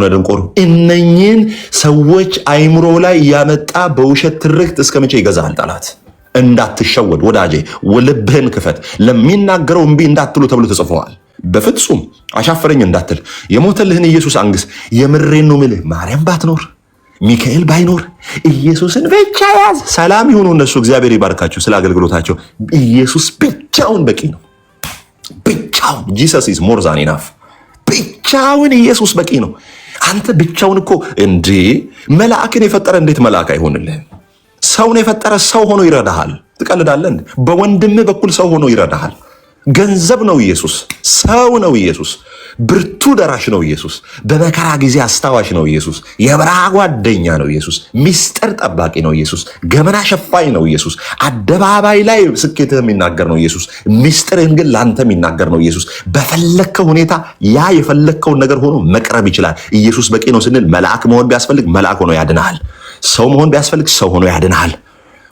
ደንቆሮ። እነኝን ሰዎች አይምሮ ላይ ያመጣ በውሸት ትርክት እስከ መቼ ይገዛል ጠላት? እንዳትሸወድ ወዳጄ፣ ልብህን ክፈት። ለሚናገረው እምቢ እንዳትሉ ተብሎ ተጽፈዋል። በፍጹም አሻፈረኝ እንዳትል። የሞተልህን ኢየሱስ አንግስ። የምሬን ነው የምልህ። ማርያም ባትኖር ሚካኤል ባይኖር ኢየሱስን ብቻ ያዝ። ሰላም ይሁኑ እነሱ። እግዚአብሔር ይባርካቸው ስለ አገልግሎታቸው። ኢየሱስ ብቻውን በቂ ነው። ብቻውን ጂሰስ ኢዝ ሞር ዛን ኢናፍ። ብቻውን ኢየሱስ በቂ ነው። አንተ ብቻውን እኮ እንዴ! መልአክን የፈጠረ እንዴት መልአክ አይሆንልህም? ሰውን የፈጠረ ሰው ሆኖ ይረዳሃል። ትቀልዳለህ? በወንድም በኩል ሰው ሆኖ ይረዳሃል። ገንዘብ ነው ኢየሱስ። ሰው ነው ኢየሱስ። ብርቱ ደራሽ ነው ኢየሱስ። በመከራ ጊዜ አስታዋሽ ነው ኢየሱስ። የበረሃ ጓደኛ ነው ኢየሱስ። ሚስጥር ጠባቂ ነው ኢየሱስ። ገመና ሸፋኝ ነው ኢየሱስ። አደባባይ ላይ ስኬትህ የሚናገር ነው ኢየሱስ። ሚስጥርህን ግን ለአንተ የሚናገር ነው ኢየሱስ። በፈለግከው ሁኔታ ያ የፈለግከውን ነገር ሆኖ መቅረብ ይችላል። ኢየሱስ በቂ ነው ስንል መልአክ መሆን ቢያስፈልግ መልአክ ሆኖ ያድንሃል። ሰው መሆን ቢያስፈልግ ሰው ሆኖ ያድንሃል።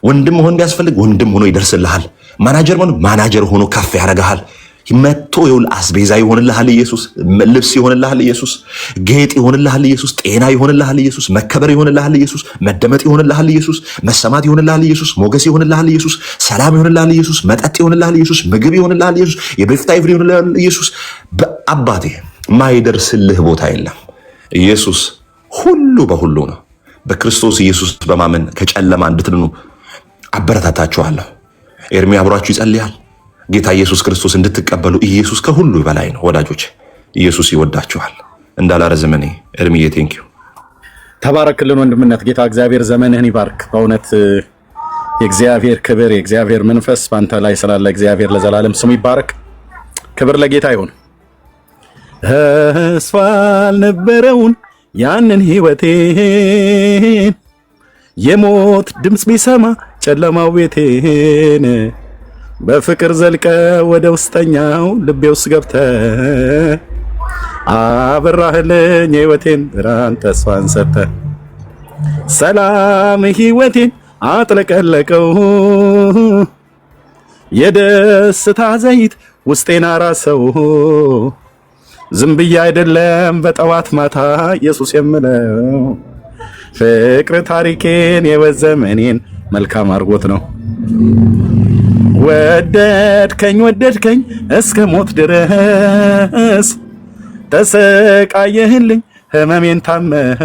ወንድም መሆን ቢያስፈልግ ወንድም ሆኖ ይደርስልሃል። ማናጀር መሆን ማናጀር ሆኖ ከፍ ያደርግሃል። መጥቶ ይሁን አስቤዛ ይሆንልሃል ኢየሱስ። ልብስ ይሆንልሃል ኢየሱስ። ጌጥ ይሆንልሃል ኢየሱስ። ጤና ይሆንልሃል ኢየሱስ። መከበር ይሆንልሃል ኢየሱስ። መደመጥ ይሆንልሃል ኢየሱስ። መሰማት ይሆንልሃል ኢየሱስ። ሞገስ ይሆንልሃል ኢየሱስ። ሰላም ይሆንልሃል ኢየሱስ። መጠጥ ይሆንልሃል ኢየሱስ። ምግብ ይሆንልሃል ኢየሱስ። የበፍታ ይፍሪ ይሆንልሃል ኢየሱስ። በአባቴ ማይደርስልህ ቦታ የለም። ኢየሱስ ሁሉ በሁሉ ነው። በክርስቶስ ኢየሱስ በማመን ከጨለማ እንድትድኑ አበረታታችኋለሁ። ኤርሚ አብሯችሁ ይጸልያል። ጌታ ኢየሱስ ክርስቶስ እንድትቀበሉ ኢየሱስ ከሁሉ በላይ ነው። ወዳጆች ኢየሱስ ይወዳችኋል። እንዳላረዝም እኔ ኤርሚዬ ቴንኪዩ። ተባረክልን ወንድምነት። ጌታ እግዚአብሔር ዘመንህን ይባርክ። በእውነት የእግዚአብሔር ክብር የእግዚአብሔር መንፈስ በአንተ ላይ ስላለ እግዚአብሔር ለዘላለም ስሙ ይባረክ። ክብር ለጌታ ይሁን። ተስፋ አልነበረውን ያንን ህይወቴን የሞት ድምፅ ቢሰማ ጨለማው ቤቴን በፍቅር ዘልቀ ወደ ውስጠኛው ልቤ ውስጥ ገብተ አበራህልኝ የህይወቴን ብርሃን ተስፋን ሰጠ። ሰላም ህይወቴን አጥለቀለቀው፣ የደስታ ዘይት ውስጤን አራሰው። ዝም ብዬ አይደለም በጠዋት ማታ ኢየሱስ የምለው፣ ፍቅር ታሪኬን የሕይወት ዘመኔን መልካም አድርጎት ነው። ወደድከኝ እስከ ሞት ድረስ ተሰቃየህልኝ ህመሜን ታመህ፣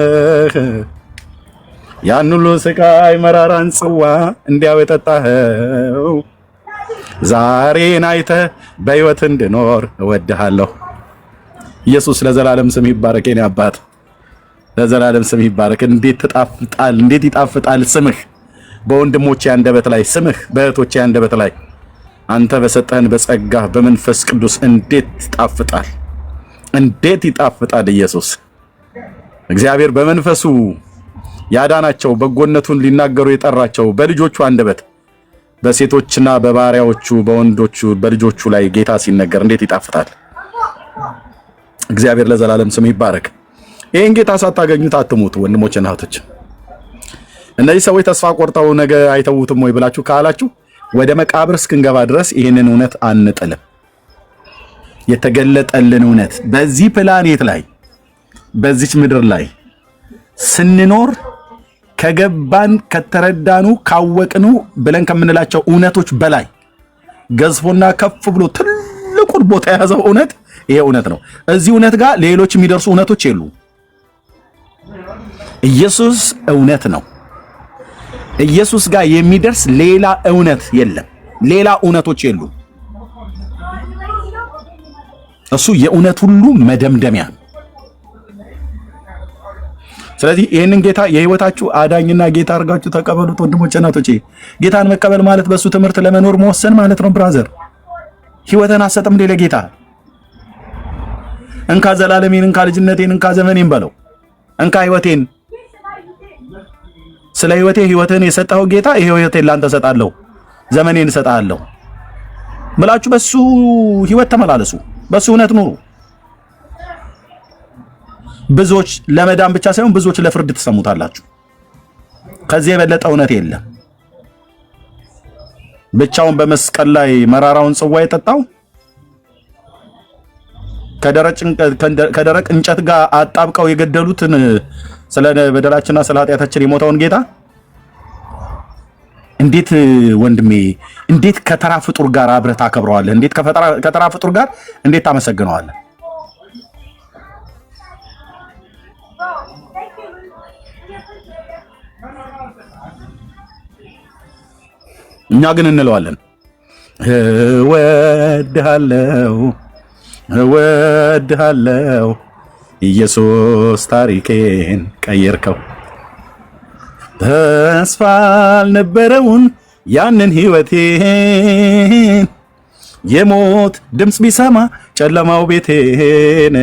ያን ሁሉ ስቃይ መራራን ጽዋ እንዲያው የጠጣኸው፣ ዛሬን አይተህ በሕይወት እንድኖር እወድሃለሁ። ኢየሱስ ለዘላለም ስም ይባረክ። የኔ አባት ለዘላለም ስምህ ይባረክ። እንዴት ይጣፍጣል ስምህ በወንድሞቼ አንደበት ላይ፣ ስምህ በእህቶቼ አንደበት ላይ አንተ በሰጠህን በጸጋ በመንፈስ ቅዱስ እንዴት ይጣፍጣል ኢየሱስ። እግዚአብሔር በመንፈሱ ያዳናቸው በጎነቱን ሊናገሩ የጠራቸው በልጆቹ አንደበት በሴቶችና በባሪያዎቹ በወንዶቹ በልጆቹ ላይ ጌታ ሲነገር እንዴት ይጣፍጣል። እግዚአብሔር ለዘላለም ስም ይባረክ። ይሄን ጌታ ሳታገኙት አትሙቱ ወንድሞችና እህቶች። እነዚህ ሰዎች ተስፋ ቆርጠው ነገ አይተውትም ወይ ብላችሁ ካላችሁ ወደ መቃብር እስክንገባ ድረስ ይህንን እውነት አንጥልም። የተገለጠልን እውነት በዚህ ፕላኔት ላይ በዚች ምድር ላይ ስንኖር ከገባን ከተረዳኑ ካወቅኑ ብለን ከምንላቸው እውነቶች በላይ ገዝፎና ከፍ ብሎ ትልቁን ቦታ የያዘው እውነት ይሄ እውነት ነው። እዚህ እውነት ጋር ሌሎች የሚደርሱ እውነቶች የሉ። ኢየሱስ እውነት ነው። ኢየሱስ ጋር የሚደርስ ሌላ እውነት የለም። ሌላ እውነቶች የሉ። እሱ የእውነት ሁሉ መደምደሚያ። ስለዚህ ይህንን ጌታ የህይወታችሁ አዳኝና ጌታ አድርጋችሁ ተቀበሉት ወንድሞቼ እናቶቼ። ጌታን መቀበል ማለት በሱ ትምህርት ለመኖር መወሰን ማለት ነው። ብራዘር ህይወትን አሰጥም ሌላ ጌታ እንካ ዘላለሜን፣ እንካ ልጅነቴን፣ እንካ ዘመኔን በለው። እንካ ህይወቴን፣ ስለ ህይወቴ ህይወትን የሰጠው ጌታ ይሄ ህይወቴን ላንተ ሰጣለሁ፣ ዘመኔን ሰጣለሁ ብላችሁ በሱ ህይወት ተመላለሱ። በሱ እውነት ኑሩ። ብዙዎች ለመዳን ብቻ ሳይሆን ብዙዎች ለፍርድ ትሰሙታላችሁ። ከዚህ የበለጠ እውነት የለም። ብቻውን በመስቀል ላይ መራራውን ጽዋ የጠጣው ከደረቅ እንጨት ጋር አጣብቀው የገደሉትን ስለ በደላችንና ስለ ኃጢአታችን የሞተውን ጌታ እንዴት ወንድሜ እንዴት ከተራ ፍጡር ጋር አብረህ ታከብረዋለህ? እንዴት ከተራ ፍጡር ጋር እንዴት ታመሰግነዋለህ? እኛ ግን እንለዋለን እወድሃለሁ ኢየሱስ ታሪኬን ቀየርከው። ተስፋ አልነበረውን ያንን ህይወቴን የሞት ድምፅ ቢሰማ ጨለማው ቤቴን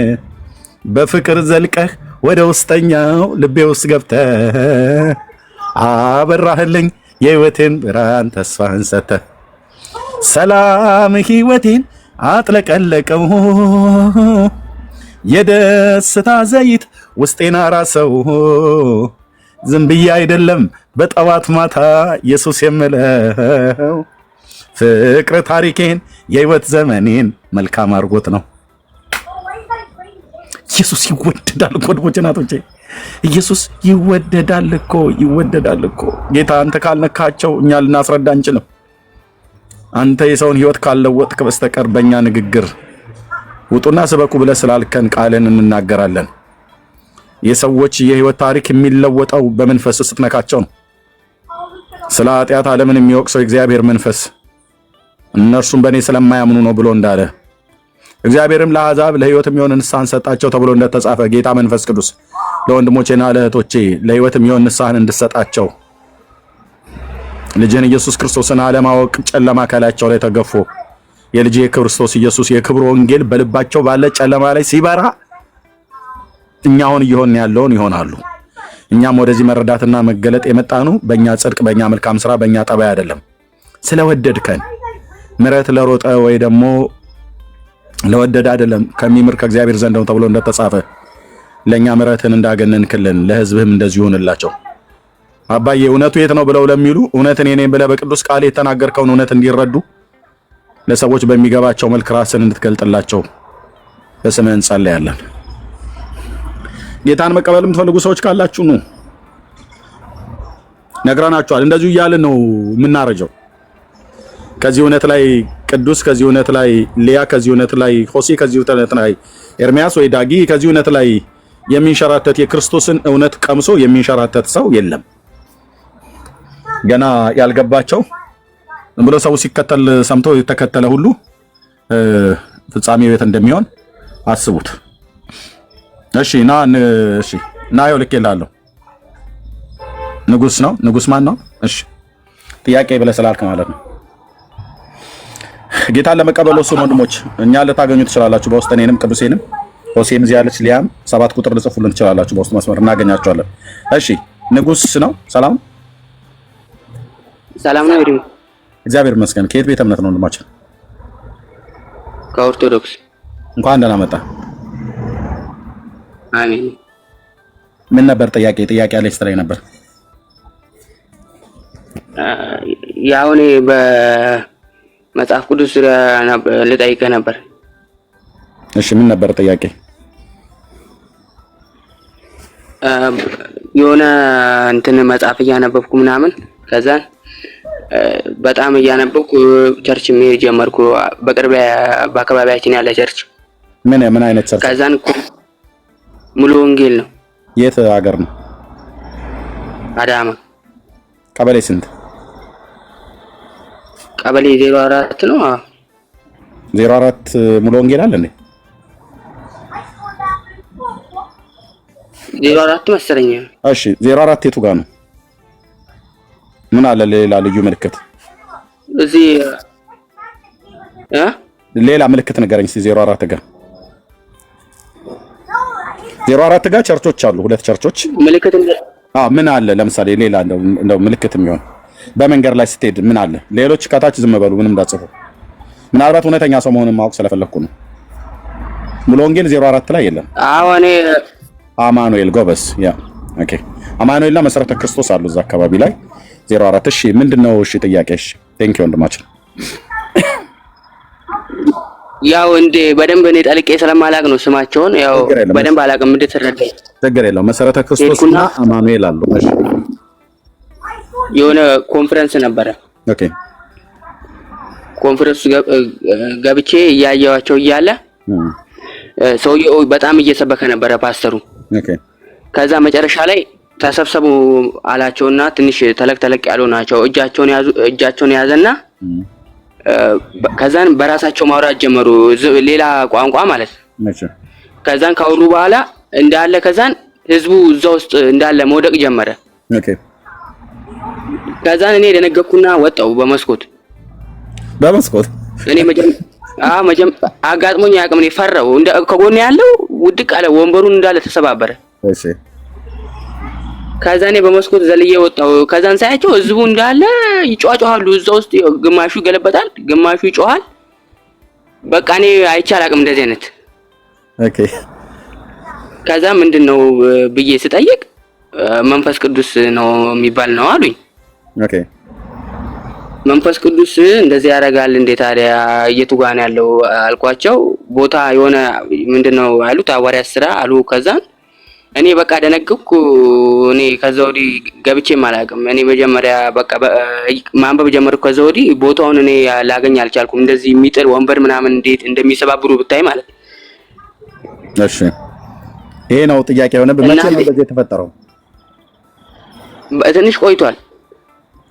በፍቅር ዘልቀህ ወደ ውስጠኛው ልቤ ውስጥ ገብተህ አበራህልኝ የህይወቴን ብርሃን ተስፋህን ሰተህ ሰላም ህይወቴን አጥለቀለቀው የደስታ ዘይት ውስጤን አራሰው። ዝም ብዬ አይደለም በጠዋት ማታ ኢየሱስ የምለው ፍቅር ታሪኬን የህይወት ዘመኔን መልካም አድርጎት ነው። ኢየሱስ ይወደዳል እኮ ወንድሞቼ እናቶቼ፣ ኢየሱስ ይወደዳል እኮ። ጌታ አንተ ካልነካቸው እኛ ልናስረዳ አንችልም። አንተ የሰውን ህይወት ካልለወጥክ በስተቀር በእኛ ንግግር ውጡና ስበኩ ብለህ ስላልከን ቃልን እንናገራለን። የሰዎች የህይወት ታሪክ የሚለወጠው በመንፈስ ስትነካቸው ነው። ስለ ኃጢአት ዓለምን የሚወቅሰው እግዚአብሔር መንፈስ እነርሱም በእኔ ስለማያምኑ ነው ብሎ እንዳለ እግዚአብሔርም ለአሕዛብ ለህይወት የሚሆን ንስሐን ሰጣቸው ተብሎ እንደተጻፈ ጌታ መንፈስ ቅዱስ ለወንድሞቼና ለእህቶቼ ለህይወት የሚሆን ንስሐን እንድሰጣቸው ልጅን ኢየሱስ ክርስቶስን አለማወቅ ጨለማ ከላያቸው ላይ ተገፎ የልጅ የክርስቶስ ኢየሱስ የክብር ወንጌል በልባቸው ባለ ጨለማ ላይ ሲበራ እኛ አሁን እየሆን ያለውን ይሆናሉ። እኛም ወደዚህ መረዳትና መገለጥ የመጣኑ በእኛ ጽድቅ፣ በእኛ መልካም ስራ፣ በእኛ ጠባይ አይደለም። ስለወደድከን ምሕረት ለሮጠ ወይ ደግሞ ለወደደ አይደለም ከሚምር ከእግዚአብሔር ዘንድ ነው ተብሎ እንደተጻፈ ለኛ ምሕረትን እንዳገነንክልን ለህዝብህም እንደዚሁ ይሁንላቸው። አባዬ እውነቱ የት ነው ብለው ለሚሉ እውነትን የኔ ብለህ በቅዱስ ቃል የተናገርከውን እውነት እንዲረዱ ለሰዎች በሚገባቸው መልክ ራስን እንድትገልጥላቸው በስምህ እንጸልያለን። ጌታን መቀበል የምትፈልጉ ሰዎች ካላችሁ ነው ነግረናችኋል። እንደዚሁ እያልን ነው የምናረጀው። ከዚህ እውነት ላይ ቅዱስ፣ ከዚህ እውነት ላይ ሊያ፣ ከዚህ እውነት ላይ ሆሴ፣ ከዚህ እውነት ላይ ኤርሚያስ ወይ ዳጊ፣ ከዚህ እውነት ላይ የሚንሸራተት የክርስቶስን እውነት ቀምሶ የሚንሸራተት ሰው የለም። ገና ያልገባቸው ብሎ ሰው ሲከተል ሰምቶ የተከተለ ሁሉ ፍጻሜው የት እንደሚሆን አስቡት። እሺ እና ይኸው ልኬልሃለሁ። ንጉስ ነው። ንጉስ ማን ነው? እሺ ጥያቄ ብለህ ስላልክ ማለት ነው። ጌታን ለመቀበል ወስኑ ወንድሞች፣ እኛ ልታገኙ ትችላላችሁ በውስጥ እኔንም ቅዱሴንም ሆሴም እዚህ ያለች ሊያም 7 ቁጥር ልጽፉልን ትችላላችሁ። በውስጥ መስመር እናገኛቸዋለን። እሺ ንጉስ ነው። ሰላም ሰላም ነው። ይድም እግዚአብሔር ይመስገን። ከየት ቤተ እምነት ነው ወንድማችን? ከኦርቶዶክስ። እንኳን ደህና መጣ። አሜን። ምን ነበር ጥያቄ? ጥያቄ አለች ስትለኝ ነበር። ያው እኔ በመጽሐፍ ቅዱስ ዙሪያ ልጠይቅህ ነበር። እሺ ምን ነበር ጥያቄ? የሆነ እንትን መጽሐፍ እያነበብኩ ምናምን ከዛ በጣም እያነበብኩ ቸርች መሄድ ጀመርኩ። በአካባቢያችን ያለ ቸርች። ምን አይነት ቸርች? ከዛን ሙሉ ወንጌል ነው። የት ሀገር ነው? አዳማ። ቀበሌ ስንት? ቀበሌ 04 ነው። 04 ሙሉ ወንጌል አለ እንዴ? 04 መሰለኝ። እሺ 04 የቱ ጋር ነው? ምን አለ ሌላ ልዩ ምልክት? እዚህ ሌላ ምልክት ንገረኝ እስኪ። 04 ጋር 04 ጋር ቸርቾች አሉ፣ 2 ቸርቾች። ምልክት ምን አለ ለምሳሌ ሌላ እንደው ምልክት የሚሆን በመንገድ ላይ ስትሄድ ምን አለ? ሌሎች ከታች ዝም በሉ ምንም እንዳጽፉ። ምናልባት እውነተኛ ሰው መሆኑን ማወቅ ስለፈለኩ ነው። ሙሉ ወንጌል 04 ላይ የለም። እኔ አማኑኤል ጎበስ። ያ ኦኬ። አማኑኤልና መሰረተ ክርስቶስ አሉ እዛ አካባቢ ላይ 04። እሺ ምንድነው? እሺ ጥያቄሽ? ቴንክ ዩ ወንድማችን። ያው እንደ በደንብ እኔ ጠልቄ ስለማላቅ ነው ስማቸውን። ያው በደንብ አላቅም። እንድትረዳኝ ችግር የለውም። መሰረተ ክርስቶስና አማኑኤል አሉ። እሺ የሆነ ኮንፈረንስ ነበረ። ኦኬ ኮንፈረንስ ገብቼ እያየዋቸው እያለ ሰውየው በጣም እየሰበከ ነበረ ፓስተሩ። ኦኬ ከዛ መጨረሻ ላይ ተሰብሰቡ አላቸውና ትንሽ ተለቅ ያሉ ናቸው። እጃቸውን ያዘና ከዛን በራሳቸው ማውራት ጀመሩ፣ ሌላ ቋንቋ ማለት ነው። ከዛን ካወሩ በኋላ እንዳለ ከዛን ህዝቡ እዛ ውስጥ እንዳለ መውደቅ ጀመረ። ኦኬ ከዛን እኔ ደነገኩና ወጣው በመስኮት እኔ አጋጥሞኝ አያውቅም። እኔ ፈራው። ከጎን ያለው ውድቅ አለ፣ ወንበሩን እንዳለ ተሰባበረ። እሺ ከዛኔ በመስኮት ዘልዬ ወጣው። ከዛን ሳያቸው ህዝቡ እንዳለ ይጫጫዋሉ። እዛ ውስጥ ግማሹ ይገለበጣል፣ ግማሹ ይጮሃል። በቃ እኔ አይቼ አላውቅም እንደዚህ አይነት። ኦኬ ከዛ ምንድነው ብዬ ስጠይቅ መንፈስ ቅዱስ ነው የሚባል ነው አሉኝ። ኦኬ መንፈስ ቅዱስ እንደዚህ ያደርጋል እንዴ ታዲያ? የቱ ጋር ነው ያለው አልኳቸው። ቦታ የሆነ ምንድነው አሉት፣ ሐዋርያት ሥራ አሉ። ከዛን እኔ በቃ ደነገኩ። እኔ ከዛ ወዲህ ገብቼም አላውቅም። እኔ መጀመሪያ በቃ ማንበብ ጀመርኩ። ከዛ ወዲህ ቦታውን እኔ ላገኝ አልቻልኩም። እንደዚህ የሚጥል ወንበር ምናምን እንዴት እንደሚሰባብሩ ብታይ ማለት። እሺ ይሄ ነው ጥያቄ የሆነ በመቼ ነው እንደዚህ የተፈጠረው? ትንሽ ቆይቷል።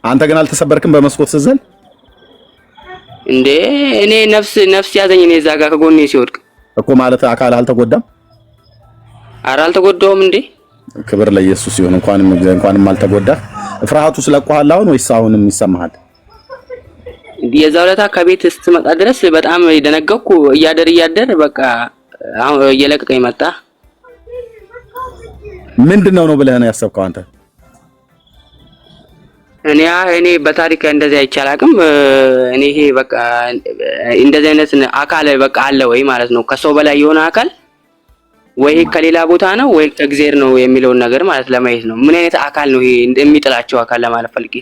አንተ ግን አልተሰበርክም በመስኮት ስዘል እንዴ? እኔ ነፍስ ያዘኝ። እኔ እዛ ጋር ከጎኔ ሲወድቅ እኮ ማለት አካል አልተጎዳም? ኧረ አልተጎዳውም። እንዴ ክብር ለኢየሱስ ይሁን። እንኳንም አልተጎዳ። ፍርሃቱ ስለቆሃል አሁን ወይስ አሁንም ይሰማሃል? የዛው ዕለት ከቤት ስትመጣ ድረስ በጣም ደነገኩ። እያደር በቃ አሁን እየለቀቀኝ መጣ። ምንድነው ነው ብለህ ነው ያሰብከው አንተ? እኔ በታሪክ እንደዚህ አይቼ አላውቅም። እኔ ይሄ በቃ እንደዚህ አይነት አካል በቃ አለ ወይ ማለት ነው። ከሰው በላይ የሆነ አካል ወይ ከሌላ ቦታ ነው ወይ ከእግዚአብሔር ነው የሚለውን ነገር ማለት ለማየት ነው። ምን አይነት አካል ነው ይሄ እንደሚጥላቸው አካል ለማለት ፈልጌ።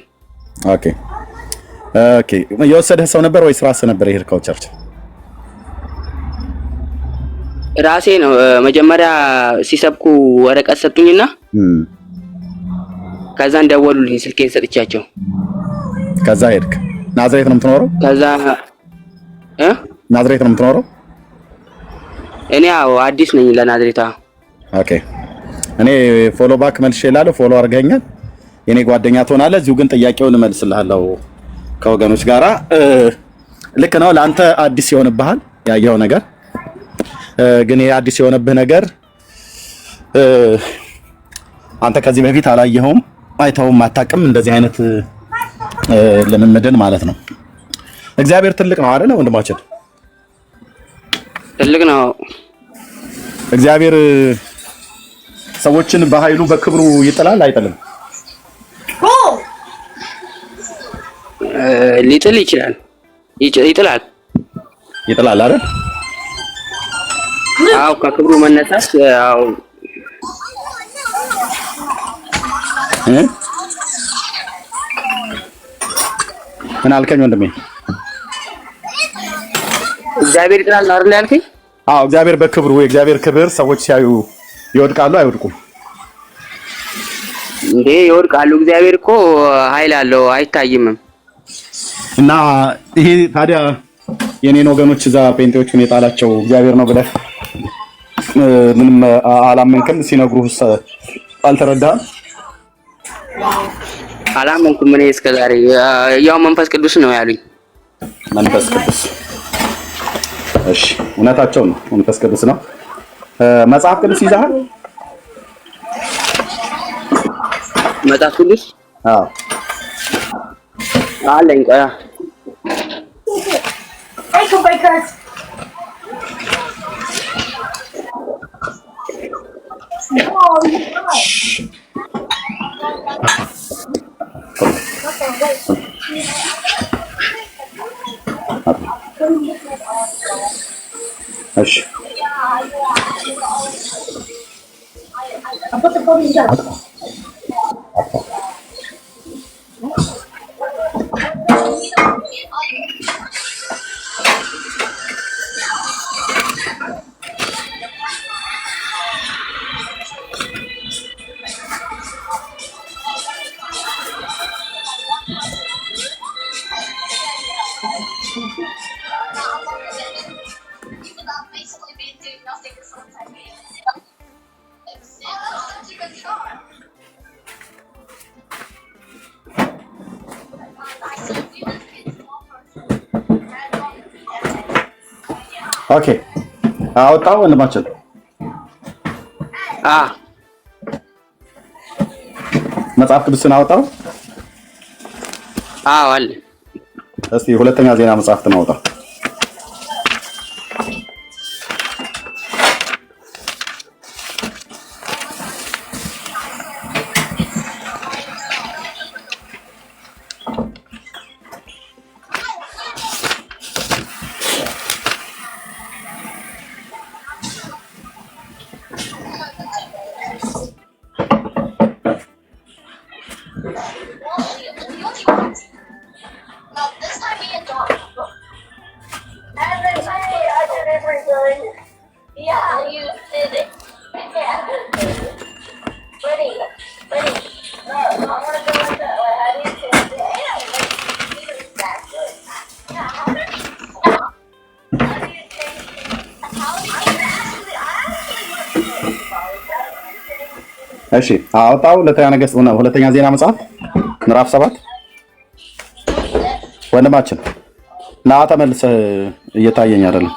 ኦኬ የወሰደህ ሰው ነበር ወይስ ራስህ ነበር የሄድከው ቸርች? ራሴ ነው። መጀመሪያ ሲሰብኩ ወረቀት ሰጡኝና ከዛን ደወሉልኝ፣ ስልኬን ሰጥቻቸው። ከዛ ሄድክ? ናዝሬት ነው የምትኖረው? ከዛ ናዝሬት ነው የምትኖረው? እኔ አዲስ ነኝ ለናዝሬታ። ኦኬ እኔ ፎሎ ባክ መልሼ እላለሁ። ፎሎ አድርገኛል፣ የኔ ጓደኛ ትሆናለህ። እዚሁ ግን ጥያቄውን እመልስልሃለሁ ከወገኖች ጋራ። ልክ ነው፣ ለአንተ አዲስ ይሆንብሃል ያየኸው ነገር። ግን ይሄ አዲስ የሆነብህ ነገር አንተ ከዚህ በፊት አላየኸውም፣ አይተኸውም አታውቅም እንደዚህ አይነት ልምምድን ማለት ነው። እግዚአብሔር ትልቅ ነው አይደል ወንድማችን? ትልቅ ነው እግዚአብሔር። ሰዎችን በኃይሉ በክብሩ ይጥላል አይጥልም? ሊጥል ይችላል። ይጥላል አይደል? አው ከክብሩ መነሳት አው ምን አልከኝ ወንድሜ? እግዚአብሔር ይጥላል ነው አይደል ያልከኝ? አዎ እግዚአብሔር በክብሩ የእግዚአብሔር ክብር ሰዎች ሲያዩ ይወድቃሉ አይወድቁም? እንዴ ይወድቃሉ። እግዚአብሔር እኮ ኃይል አለው አይታይም። እና ይሄ ታዲያ የኔን ወገኖች እዛ ጴንጤዎቹን የጣላቸው እግዚአብሔር ነው ብለህ ምንም አላመንክም? ሲነግሩህስ አልተረዳህም? አላመንኩም። እኔ እስከዛሬ ያው መንፈስ ቅዱስ ነው ያሉኝ። መንፈስ ቅዱስ እሺ፣ እውነታቸው ነው። መንፈስ ቅዱስ ነው። መጽሐፍ ቅዱስ ይዘሃል? መጽሐፍ ቅዱስ አዎ አለኝ። ቆያ እሺ ኦኬ አወጣው ወንድማችን። መጽሐፍ ቅዱስን አወጣው? አዎ አለ። እስቲ ሁለተኛ ዜና መጽሐፍትን አውጣ። እሺ አውጣው። ሁለተኛ ዜና መጽሐፍ ምዕራፍ 7 ወንድማችን ና ተመልሰህ እየታየኝ አይደለም።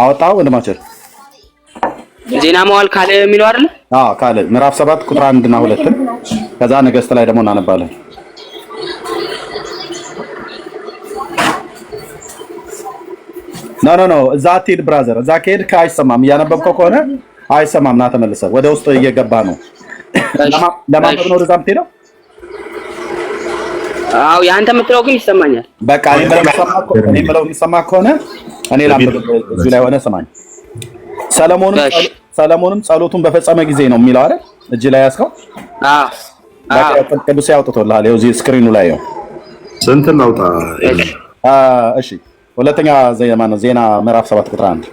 አወጣው ወንድማችን። ዜና መዋዕል ካለ የሚለው አይደል? አዎ ካለ ምዕራፍ 7 ቁጥር 1 እና 2 ከዛ ነገሥት ላይ ደግሞ እናነባለን። ኖ እዛ አትሄድ ብራዘር። እዛ ከሄድክ አይሰማም። እያነበብከው ከሆነ አይሰማም። ና ተመልሰህ ወደ ውስጥ እየገባ ነው። ለማንበብ ነው ወደዛ የምትሄደው? አዎ ያንተ የምትለው ግን ይሰማኛል። በቃ እኔ የምለው የሚሰማ ከሆነ እኔ ላንብብ። እዚህ ላይ ሆነ ስማኝ። ሰለሞንም ጸሎቱን በፈጸመ ጊዜ ነው የሚለው አይደል? እጅ ላይ ያስከው ቅዱስ ያውጥቶልሃል። ይኸው እዚህ ስክሪኑ ላይ ነው። ስንት እናውጣ? እሺ ሁለተኛ ዜና ምዕራፍ 7 ቁጥር 1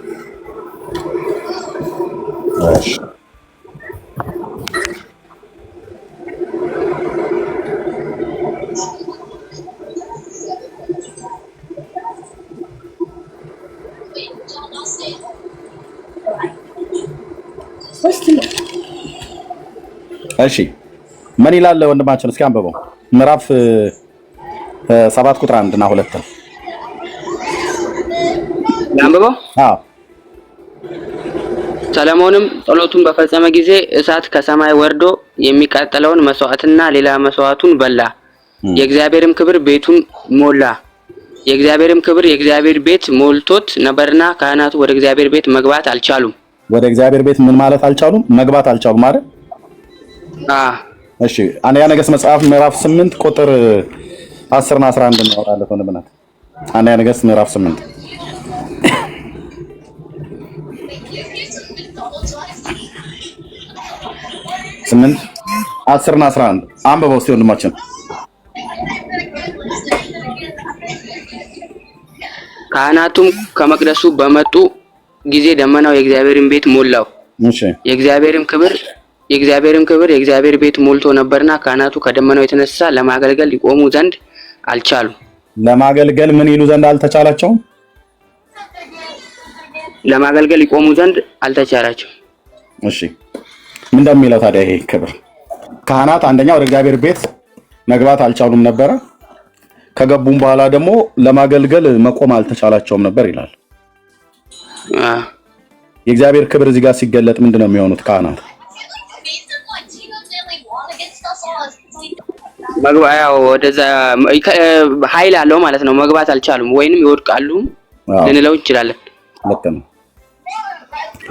እሺ ምን ይላል ወንድማችን? እስኪ አንብበው። ምዕራፍ 7 ቁጥር 1 እና 2 አንብበው። ሰለሞንም ጸሎቱን በፈጸመ ጊዜ እሳት ከሰማይ ወርዶ የሚቃጠለውን መስዋዕትና ሌላ መስዋዕቱን በላ። የእግዚአብሔርም ክብር ቤቱን ሞላ። የእግዚአብሔርም ክብር የእግዚአብሔር ቤት ሞልቶት ነበርና ካህናቱ ወደ እግዚአብሔር ቤት መግባት አልቻሉም። ወደ እግዚአብሔር ቤት ምን ማለት አልቻሉም? መግባት አልቻሉም ማለት። እሺ አንደኛ ነገሥት መጽሐፍ ምዕራፍ 8 ቁጥር 10 እና 11 እናወራለን ወንድምናት። አንደኛ ነገሥት ምዕራፍ 8 10 እና 11 አንብበው እስቲ ወንድማችን። ካህናቱም ከመቅደሱ በመጡ ጊዜ ደመናው የእግዚአብሔርን ቤት ሞላው። እሺ የእግዚአብሔር ክብር የእግዚአብሔር ቤት ሞልቶ ነበርና ካህናቱ ከደመናው የተነሳ ለማገልገል ሊቆሙ ዘንድ አልቻሉም። ለማገልገል ምን ይሉ ዘንድ አልተቻላቸውም? ለማገልገል ሊቆሙ ዘንድ አልተቻላቸው። እሺ ምን እንደሚለው ታዲያ ይሄ ክብር ካህናት አንደኛ ወደ እግዚአብሔር ቤት መግባት አልቻሉም ነበረ። ከገቡም በኋላ ደግሞ ለማገልገል መቆም አልተቻላቸውም ነበር ይላል። የእግዚአብሔር ክብር እዚህ ጋር ሲገለጥ ምንድነው የሚሆኑት ካህናት? መግባያው ወደዛ ኃይል አለው ማለት ነው። መግባት አልቻሉም ወይንም ይወድቃሉ ልንለው እንችላለን።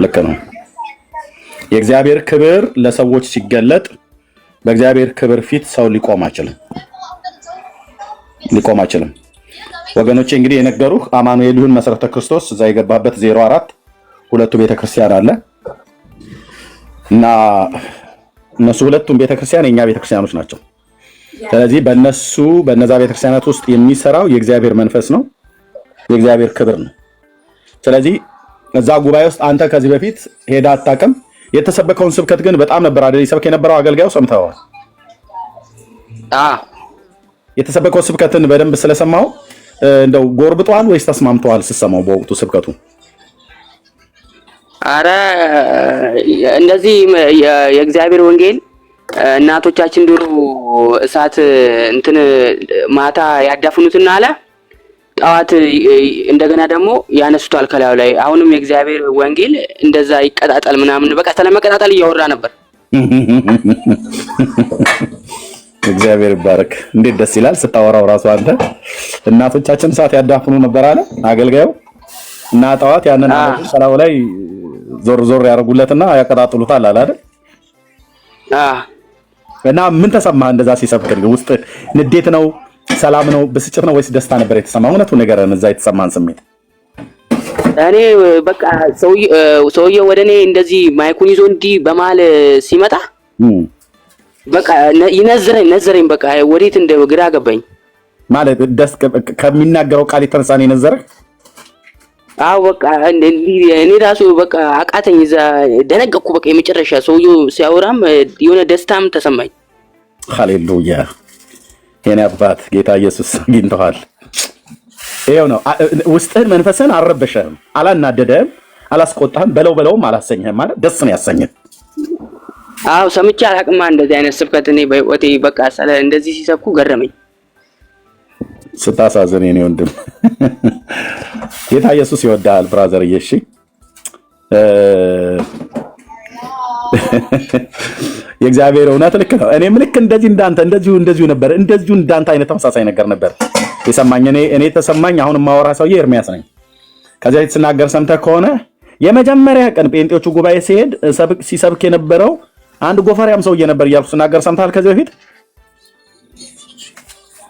ልክ ነው። የእግዚአብሔር ክብር ለሰዎች ሲገለጥ በእግዚአብሔር ክብር ፊት ሰው ሊቆም አይችልም። ወገኖቼ እንግዲህ የነገሩህ አማኑኤል ይሁን መሰረተ ክርስቶስ እዛ የገባበት 04 ሁለቱ ቤተክርስቲያን አለ እና እነሱ ሁለቱም ቤተክርስቲያን የኛ ቤተክርስቲያኖች ናቸው። ስለዚህ በነዛ ቤተክርስቲያናት ውስጥ የሚሰራው የእግዚአብሔር መንፈስ ነው፣ የእግዚአብሔር ክብር ነው። ስለዚህ እዛ ጉባኤ ውስጥ አንተ ከዚህ በፊት ሄዳ አታውቅም። የተሰበከውን ስብከት ግን በጣም ነበር አይደል ይሰብክ የነበረው? አገልጋዩ ሰምተዋል? የተሰበከው ስብከትን በደንብ ስለሰማው እንደው ጎርብጧል ወይስ ተስማምተዋል ስትሰማው በወቅቱ ስብከቱ? አረ እንደዚህ የእግዚአብሔር ወንጌል እናቶቻችን ድሮ እሳት እንትን ማታ ያዳፍኑትና አለ ጣዋት እንደገና ደግሞ ያነሱታል ከላዩ ላይ። አሁንም የእግዚአብሔር ወንጌል እንደዛ ይቀጣጣል ምናምን በቃ ስለመቀጣጣል እያወራ ነበር። እግዚአብሔር ይባረክ። እንዴት ደስ ይላል ስታወራው ራሱ አንተ። እናቶቻችን እሳት ያዳፍኑ ነበር አለ አገልጋዩ እና ጣዋት ያንን አመጡ ከላዩ ላይ ዞር ያደርጉለትና ያቀጣጥሉታል አለ አይደል? እና ምን ተሰማህ እንደዛ ሲሰብክ? ውስጥ ንዴት ነው፣ ሰላም ነው፣ ብስጭት ነው ወይስ ደስታ ነበር የተሰማህ? እውነቱን ንገረን፣ እዛ የተሰማህን ስሜት። እኔ በቃ ሰውዬው ወደ እኔ እንደዚህ ማይኩን ይዞ እንዲህ በመሀል ሲመጣ በቃ ነዘረኝ። በቃ ወዴት እንደ ግራ ገባኝ ማለት ደስ ከሚናገረው ቃል የተነሳ ነው የነዘረህ? አዎ በቃ እኔ ራሱ በቃ አቃተኝ። እዛ ደነገኩ። በቃ የመጨረሻ ሰውዬው ሲያወራም የሆነ ደስታም ተሰማኝ። ሃሌሉያ! የኔ አባት ጌታ ኢየሱስ አግኝተዋል። ይሄው ነው ውስጥህን መንፈስህን አልረበሸህም፣ አላናደደህም፣ አላስቆጣህም፣ በለውም አላሰኘህም ማለት ደስ ነው ያሰኘህ። አዎ ሰምቼ አላቅማ እንደዚህ አይነት ስብከት እኔ በህይወቴ በቃ እንደዚህ ሲሰብኩ ገረመኝ። ስታሳዝን የኔ ወንድም ጌታ ኢየሱስ ይወዳል ብራዘር። እሺ የእግዚአብሔር እውነት ልክ ነው። እኔም ልክ እንደዚህ እንዳንተ እንደዚሁ ነበር። እንደዚሁ እንዳንተ አይነት ተመሳሳይ ነገር ነበር የሰማኝ። እኔ ተሰማኝ። አሁን ማወራ ሰውዬ ኤርሚያስ ነኝ። ከዚያ ሲናገር ሰምተህ ከሆነ የመጀመሪያ ቀን ጴንጤዎቹ ጉባኤ ሲሄድ ሲሰብክ የነበረው አንድ ጎፈሪያም ሰውዬ ነበር እያልኩ ስናገር ሰምተሃል ከዚህ በፊት?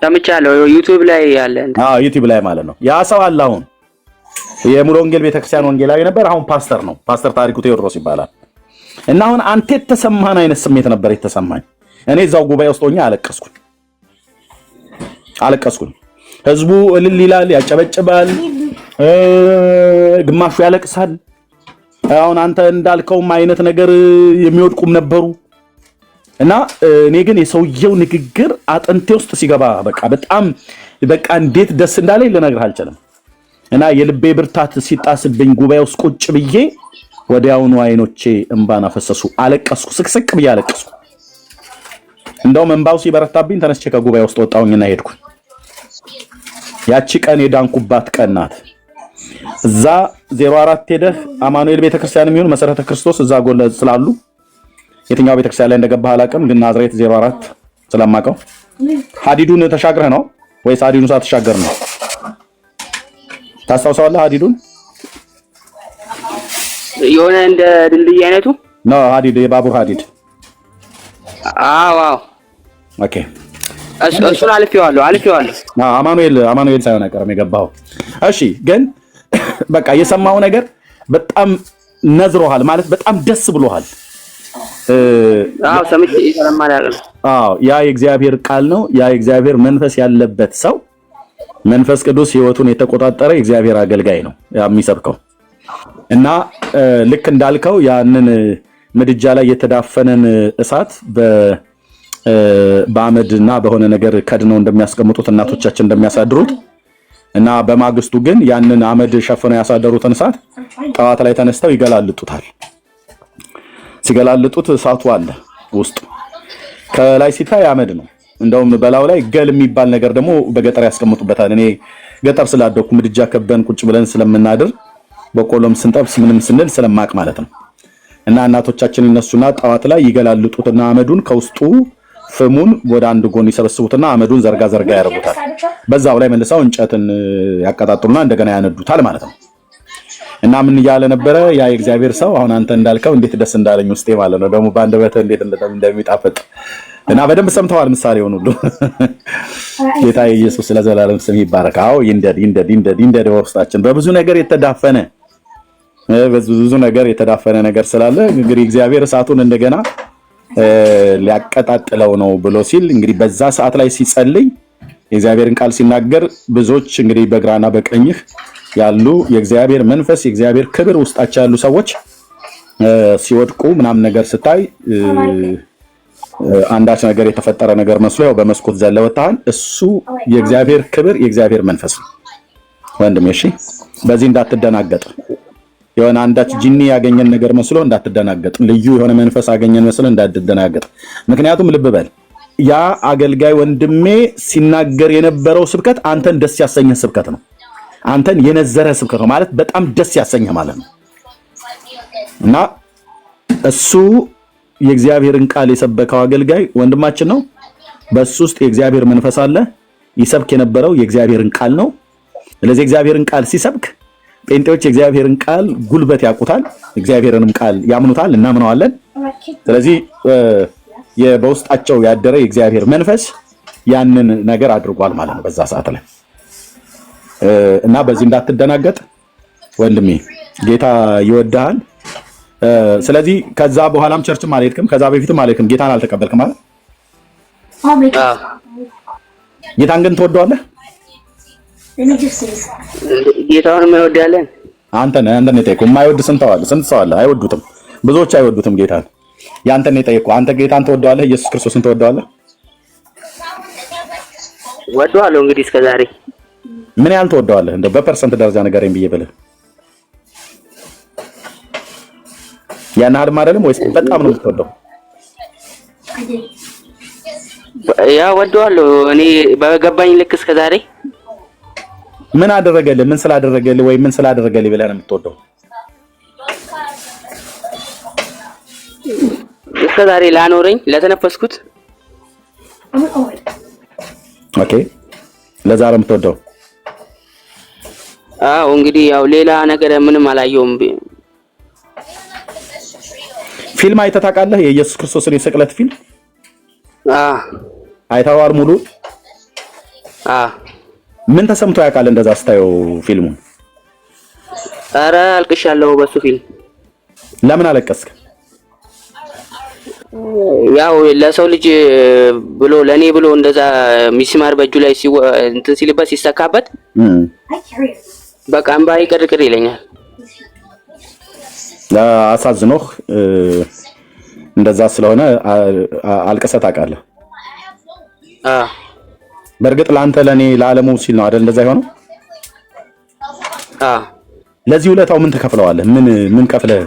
ሰምቻለሁ። ዩቲዩብ ላይ ያለ ዩቲዩብ ላይ ማለት ነው። ያ ሰው አለ አሁን የሙሉ ወንጌል ቤተክርስቲያን ወንጌላዊ ነበር። አሁን ፓስተር ነው። ፓስተር ታሪኩ ቴዎድሮስ ይባላል። እና አሁን አንተ የተሰማህን አይነት ስሜት ነበር የተሰማኝ። እኔ እዛው ጉባኤ ውስጥ ሆኜ አለቀስኩኝ። ህዝቡ እልል ይላል፣ ያጨበጭባል፣ ግማሹ ያለቅሳል። አሁን አንተ እንዳልከውም አይነት ነገር የሚወድቁም ነበሩ። እና እኔ ግን የሰውየው ንግግር አጥንቴ ውስጥ ሲገባ በጣም እንዴት ደስ እንዳለኝ ልነግርህ አልችልም። እና የልቤ ብርታት ሲጣስብኝ ጉባኤ ውስጥ ቁጭ ብዬ ወዲያውኑ አይኖቼ እንባን አፈሰሱ። አለቀስኩ፣ ስቅስቅ ብዬ አለቀስኩ። እንደውም እንባው ሲበረታብኝ ተነስቼ ከጉባኤ ውስጥ ወጣሁኝና ሄድኩ። ያቺ ቀን የዳንኩባት ቀን ናት። እዛ 04 ሄደህ አማኑኤል ቤተክርስቲያን የሚሆን መሰረተ ክርስቶስ እዛ ጎል ስላሉ የትኛው ቤተክርስቲያን ላይ እንደገባህ አላውቅም፣ ግን ናዝሬት 04 ስለማውቀው ሀዲዱን ተሻግረህ ነው ወይስ ሀዲዱን ሳትሻገር ነው? ታስታውሳለህ? ሀዲዱን የሆነ እንደ ድልድይ አይነቱ ነው ሀዲድ፣ የባቡር ሀዲድ። አዎ ኦኬ፣ እሱን አልፌዋለሁ። አማኑኤል ሳይሆን አይቀርም የገባው። እሺ፣ ግን በቃ የሰማው ነገር በጣም ነዝሮሃል ማለት በጣም ደስ ብሎሃል። ሰምቼ ይሰማል። ያ የእግዚአብሔር ቃል ነው። ያ የእግዚአብሔር መንፈስ ያለበት ሰው መንፈስ ቅዱስ ህይወቱን የተቆጣጠረ የእግዚአብሔር አገልጋይ ነው የሚሰብከው። እና ልክ እንዳልከው ያንን ምድጃ ላይ የተዳፈነን እሳት በአመድና በሆነ ነገር ከድነው እንደሚያስቀምጡት እናቶቻችን እንደሚያሳድሩት እና በማግስቱ ግን ያንን አመድ ሸፍነው ያሳደሩትን እሳት ጠዋት ላይ ተነስተው ይገላልጡታል። ሲገላልጡት እሳቱ አለ ውስጥ፣ ከላይ ሲታይ አመድ ነው። እንደውም በላው ላይ ገል የሚባል ነገር ደግሞ በገጠር ያስቀምጡበታል። እኔ ገጠር ስላደኩ ምድጃ ከበን ቁጭ ብለን ስለምናድር በቆሎም ስንጠብስ ምንም ስንል ስለማቅ ማለት ነው። እና እናቶቻችን እነሱና ጠዋት ላይ ይገላልጡትና አመዱን ከውስጡ ፍሙን ወደ አንድ ጎን ይሰበስቡትና አመዱን ዘርጋ ያደርጉታል። በዛው ላይ መልሰው እንጨትን ያቀጣጥሉና እንደገና ያነዱታል ማለት ነው። እና ምን እያለ ነበረ ያ የእግዚአብሔር ሰው? አሁን አንተ እንዳልከው እንዴት ደስ እንዳለኝ ውስጤ ማለት ነው። ደግሞ በአንደበተ እንዴት እንደሚጣፍጥ እና በደንብ ሰምተዋል ምሳሌውን ሁሉ። ጌታ ኢየሱስ ለዘላለም ስም ይባረክ። አዎ ይንደድ በውስጣችን በብዙ ነገር የተዳፈነ ነገር ስላለ እንግዲህ እግዚአብሔር እሳቱን እንደገና ሊያቀጣጥለው ነው ብሎ ሲል እንግዲህ በዛ ሰዓት ላይ ሲጸልይ የእግዚአብሔርን ቃል ሲናገር ብዙዎች እንግዲህ በግራና በቀኝህ ያሉ የእግዚአብሔር መንፈስ የእግዚአብሔር ክብር ውስጣቸው ያሉ ሰዎች ሲወድቁ ምናምን ነገር ስታይ አንዳች ነገር የተፈጠረ ነገር መስሎ ያው በመስኮት ዘለው ወጣን። እሱ የእግዚአብሔር ክብር የእግዚአብሔር መንፈስ ነው ወንድሜ። እሺ፣ በዚህ እንዳትደናገጥ። የሆነ አንዳች ጂኒ ያገኘን ነገር መስሎ እንዳትደናገጥ። ልዩ የሆነ መንፈስ አገኘን መስሎ እንዳትደናገጥ። ምክንያቱም ልብ በል ያ አገልጋይ ወንድሜ ሲናገር የነበረው ስብከት አንተን ደስ ያሰኘህ ስብከት ነው። አንተን የነዘረ ስብከት ነው ማለት በጣም ደስ ያሰኘህ ማለት ነው። እና እሱ የእግዚአብሔርን ቃል የሰበከው አገልጋይ ወንድማችን ነው። በሱ ውስጥ የእግዚአብሔር መንፈስ አለ። ይሰብክ የነበረው የእግዚአብሔርን ቃል ነው። ስለዚህ የእግዚአብሔርን ቃል ሲሰብክ ጴንጤዎች የእግዚአብሔርን ቃል ጉልበት ያውቁታል፣ እግዚአብሔርንም ቃል ያምኑታል፣ እናምነዋለን። ስለዚህ በውስጣቸው ያደረ የእግዚአብሔር መንፈስ ያንን ነገር አድርጓል ማለት ነው በዛ ሰዓት ላይ። እና በዚህ እንዳትደናገጥ ወንድሜ፣ ጌታ ይወድሃል። ስለዚህ ከዛ በኋላም ቸርችም አልሄድክም፣ ከዛ በፊትም አልሄድክም፣ ጌታን አልተቀበልክም ማለት ጌታን ግን ትወደዋለህ? ጌታውን የማይወዳለን አንተን የጠየቁህ። የማይወድ ስንት ሰው አለ? አይወዱትም፣ ብዙዎች አይወዱትም ጌታን። ያንተን የጠየቁህ አንተ ጌታን ትወደዋለህ? ኢየሱስ ክርስቶስን ትወደዋለህ? ወደዋለሁ። እንግዲህ እስከዛሬ ምን ያህል ትወደዋለህ? እንደው በፐርሰንት ደረጃ ንገረኝ ብዬ ብልህ ያን አድማ አይደለም ወይስ በጣም ነው የምትወደው? ያ ወደዋለሁ እኔ በገባኝ ልክ እስከዛሬ። ምን አደረገልህ? ምን ስላደረገልህ ወይ ምን ስላደረገልህ ብለህ ነው የምትወደው? እስከዛሬ ላኖረኝ ለተነፈስኩት። ኦኬ፣ ለዛ ነው የምትወደው? አዎ። እንግዲህ ያው ሌላ ነገር ምንም አላየውም። ፊልም አይተህ ታውቃለህ? የኢየሱስ ክርስቶስን የስቅለት ፊልም አይተኸዋል ሙሉ? ምን ተሰምቶ ያውቃል እንደዛ ስታየው ፊልሙን? ኧረ አልቅሻለሁ በሱ ፊልም። ለምን አለቀስክ? ያው ለሰው ልጅ ብሎ ለኔ ብሎ እንደዛ ሚስማር በእጁ ላይ እንትን ሲልበት ሲሰካበት በቃ እምባዬ ቅርቅር ይለኛል። አሳዝኖህ እንደዛ ስለሆነ አልቅሰህ ታውቃለህ? በእርግጥ ለአንተ ለኔ ለዓለሙ ሲል ነው አይደል እንደዛ የሆነው? ለዚህ ውለታው ምን ተከፍለዋለህ? ምን ከፍለህ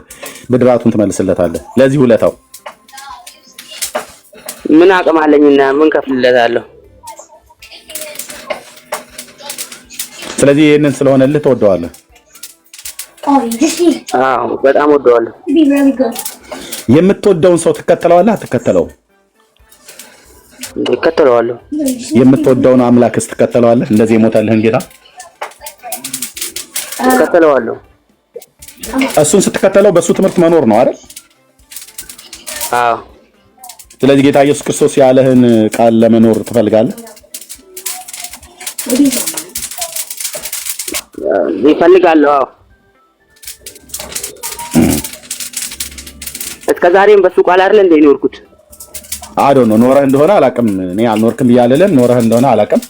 ብድራቱን ትመልስለታለህ? ለዚህ ውለታው ምን አቅም አለኝና ምን ከፍልለታለሁ? ስለዚህ ይሄንን ስለሆነልህ ትወደዋለህ? አዎ በጣም ወደዋለሁ። የምትወደውን ሰው ትከተለዋለህ አትከተለውም? እከተለዋለሁ። የምትወደውን አምላክስ ትከተለዋለህ? እንደዚህ የሞተልህን ጌታ እከተለዋለሁ። እሱን ስትከተለው በሱ ትምህርት መኖር ነው አይደል? አዎ። ስለዚህ ጌታ ኢየሱስ ክርስቶስ ያለህን ቃል ለመኖር ትፈልጋለህ? ይፈልጋለሁ። አዎ። እስከ ዛሬም በሱ ቃል አይደል እንደ ይኖርኩት። ነው ኖረህ እንደሆነ አላውቅም። እኔ አልኖርክም ብያለለን። ኖረህ እንደሆነ አላውቅም።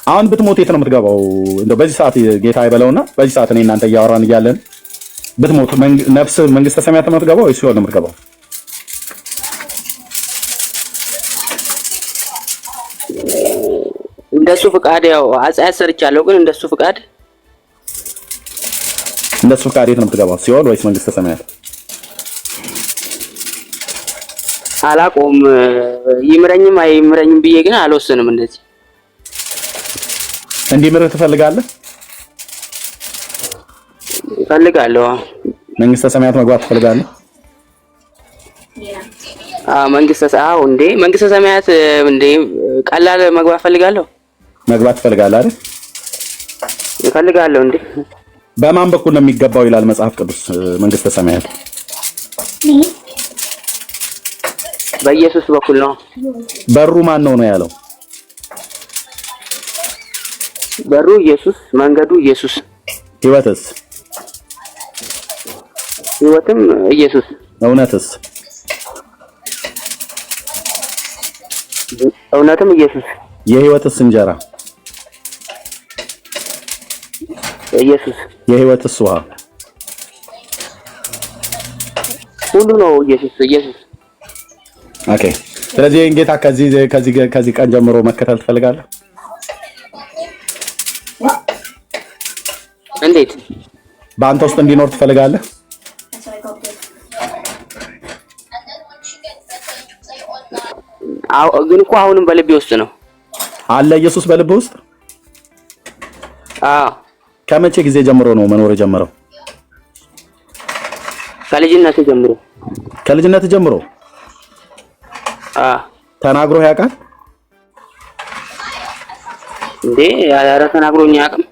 አሁን ብትሞት የት ነው የምትገባው? እንደው በዚህ ሰዓት ጌታ አይበለውና በዚህ ሰዓት እኔ እናንተ እያወራን እያለን ብትሞት ነፍስ መንግስተ ሰማያት ነው የምትገባው ወይስ ሲኦል ነው የምትገባው? እንደሱ ፍቃድ ያው አጻያት ሰርቻለሁ። ግን እንደሱ ፍቃድ የት ነው የምትገባው? ሲኦል ወይስ መንግስተ ሰማያት? አላቆም ይምረኝም አይምረኝም ብዬ ግን አልወሰንም። እንደዚህ እንዲምርህ ትፈልጋለህ? እፈልጋለሁ። መንግስተ ሰማያት መግባት ትፈልጋለህ? መንግስተ ሰማያት እንዴ ቀላል መግባት እፈልጋለሁ። መግባት ትፈልጋለህ አይደል? እፈልጋለሁ። እንዴ በማን በኩል ነው የሚገባው ይላል መጽሐፍ ቅዱስ? መንግስተ ሰማያት በኢየሱስ በኩል ነው። በሩ ማን ነው ያለው? በሩ ኢየሱስ፣ መንገዱ ኢየሱስ፣ ህይወትም ኢየሱስ፣ እውነትም ኢየሱስ፣ የህይወትስ እንጀራ ኢየሱስ፣ የህይወትስ ውሃ ሁሉ ነው ኢየሱስ። ኦኬ። ስለዚህ ይህን ጌታ ከዚህ ቀን ጀምሮ መከተል ትፈልጋለህ? እንዴት? በአንተ ውስጥ እንዲኖር ትፈልጋለህ? ግን እኮ አሁንም በልቤ ውስጥ ነው አለ ኢየሱስ በልቤ ውስጥ። አዎ። ከመቼ ጊዜ ጀምሮ ነው መኖር የጀመረው? ከልጅነት ጀምሮ። ተናግሮ ያውቃል እንዴ? ያረ ተናግሮኝ ያውቃል።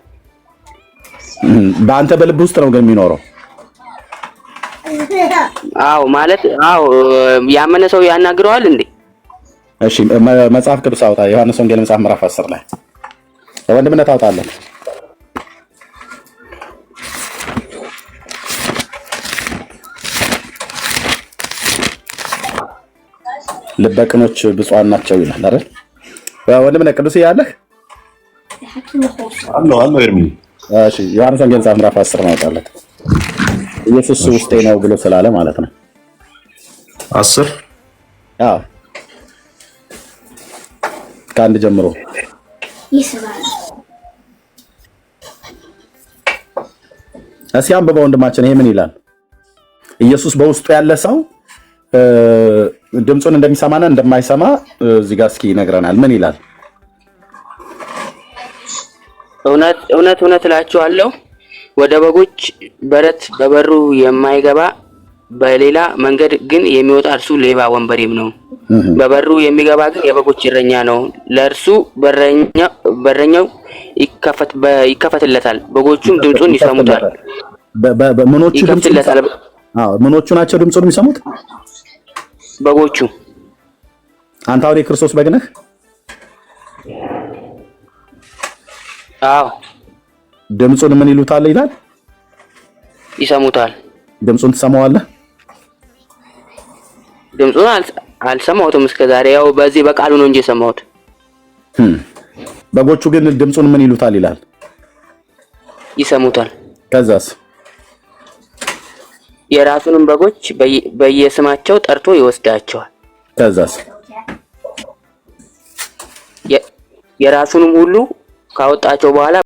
በአንተ በልብ ውስጥ ነው ግን የሚኖረው? አዎ ማለት ያመነ ሰው ያናግረዋል እንዴ? እሺ መጽሐፍ ቅዱስ አውጣ። ዮሐንስ ወንጌል መጽሐፍ ምዕራፍ 10 ላይ ወንድምነት አውጣለን። ልበቅኖች ብፁዓን ናቸው ይላል አይደል? ወንድምነት ቅዱስ ያለህ አሎ ኤርሚ። እሺ ዮሐንስ ወንጌል መጽሐፍ ምዕራፍ 10 ማውጣለት። ኢየሱስ ውስጤ ነው ብሎ ስላለ ማለት ነው። 10 አዎ ከአንድ ጀምሮ እስኪ አንብበው ወንድማችን። ይሄ ምን ይላል? ኢየሱስ በውስጡ ያለ ሰው ድምፁን እንደሚሰማና እንደማይሰማ እዚህ ጋር እስኪ ይነግረናል። ምን ይላል? እውነት እላችኋለሁ ወደ በጎች በረት በበሩ የማይገባ በሌላ መንገድ ግን የሚወጣ እርሱ ሌባ ወንበዴም ነው። በበሩ የሚገባ ግን የበጎች እረኛ ነው። ለእርሱ በረኛው ይከፈትለታል፣ በጎቹም ድምፁን ይሰሙታል። ምኖቹ ናቸው ድምፁን የሚሰሙት? በጎቹ። አንተ አሁን የክርስቶስ በግ ነህ? አዎ። ድምፁን ምን ይሉታል ይላል? ይሰሙታል። ድምፁን ትሰማዋለህ? ድምፁን አልሰማሁትም እስከዛሬ። ያው በዚህ በቃሉ ነው እንጂ የሰማሁት። በጎቹ ግን ድምፁን ምን ይሉታል ይላል? ይሰሙታል። ከዛስ? የራሱንም በጎች በየስማቸው ጠርቶ ይወስዳቸዋል። ከዛስ? የራሱንም ሁሉ ካወጣቸው በኋላ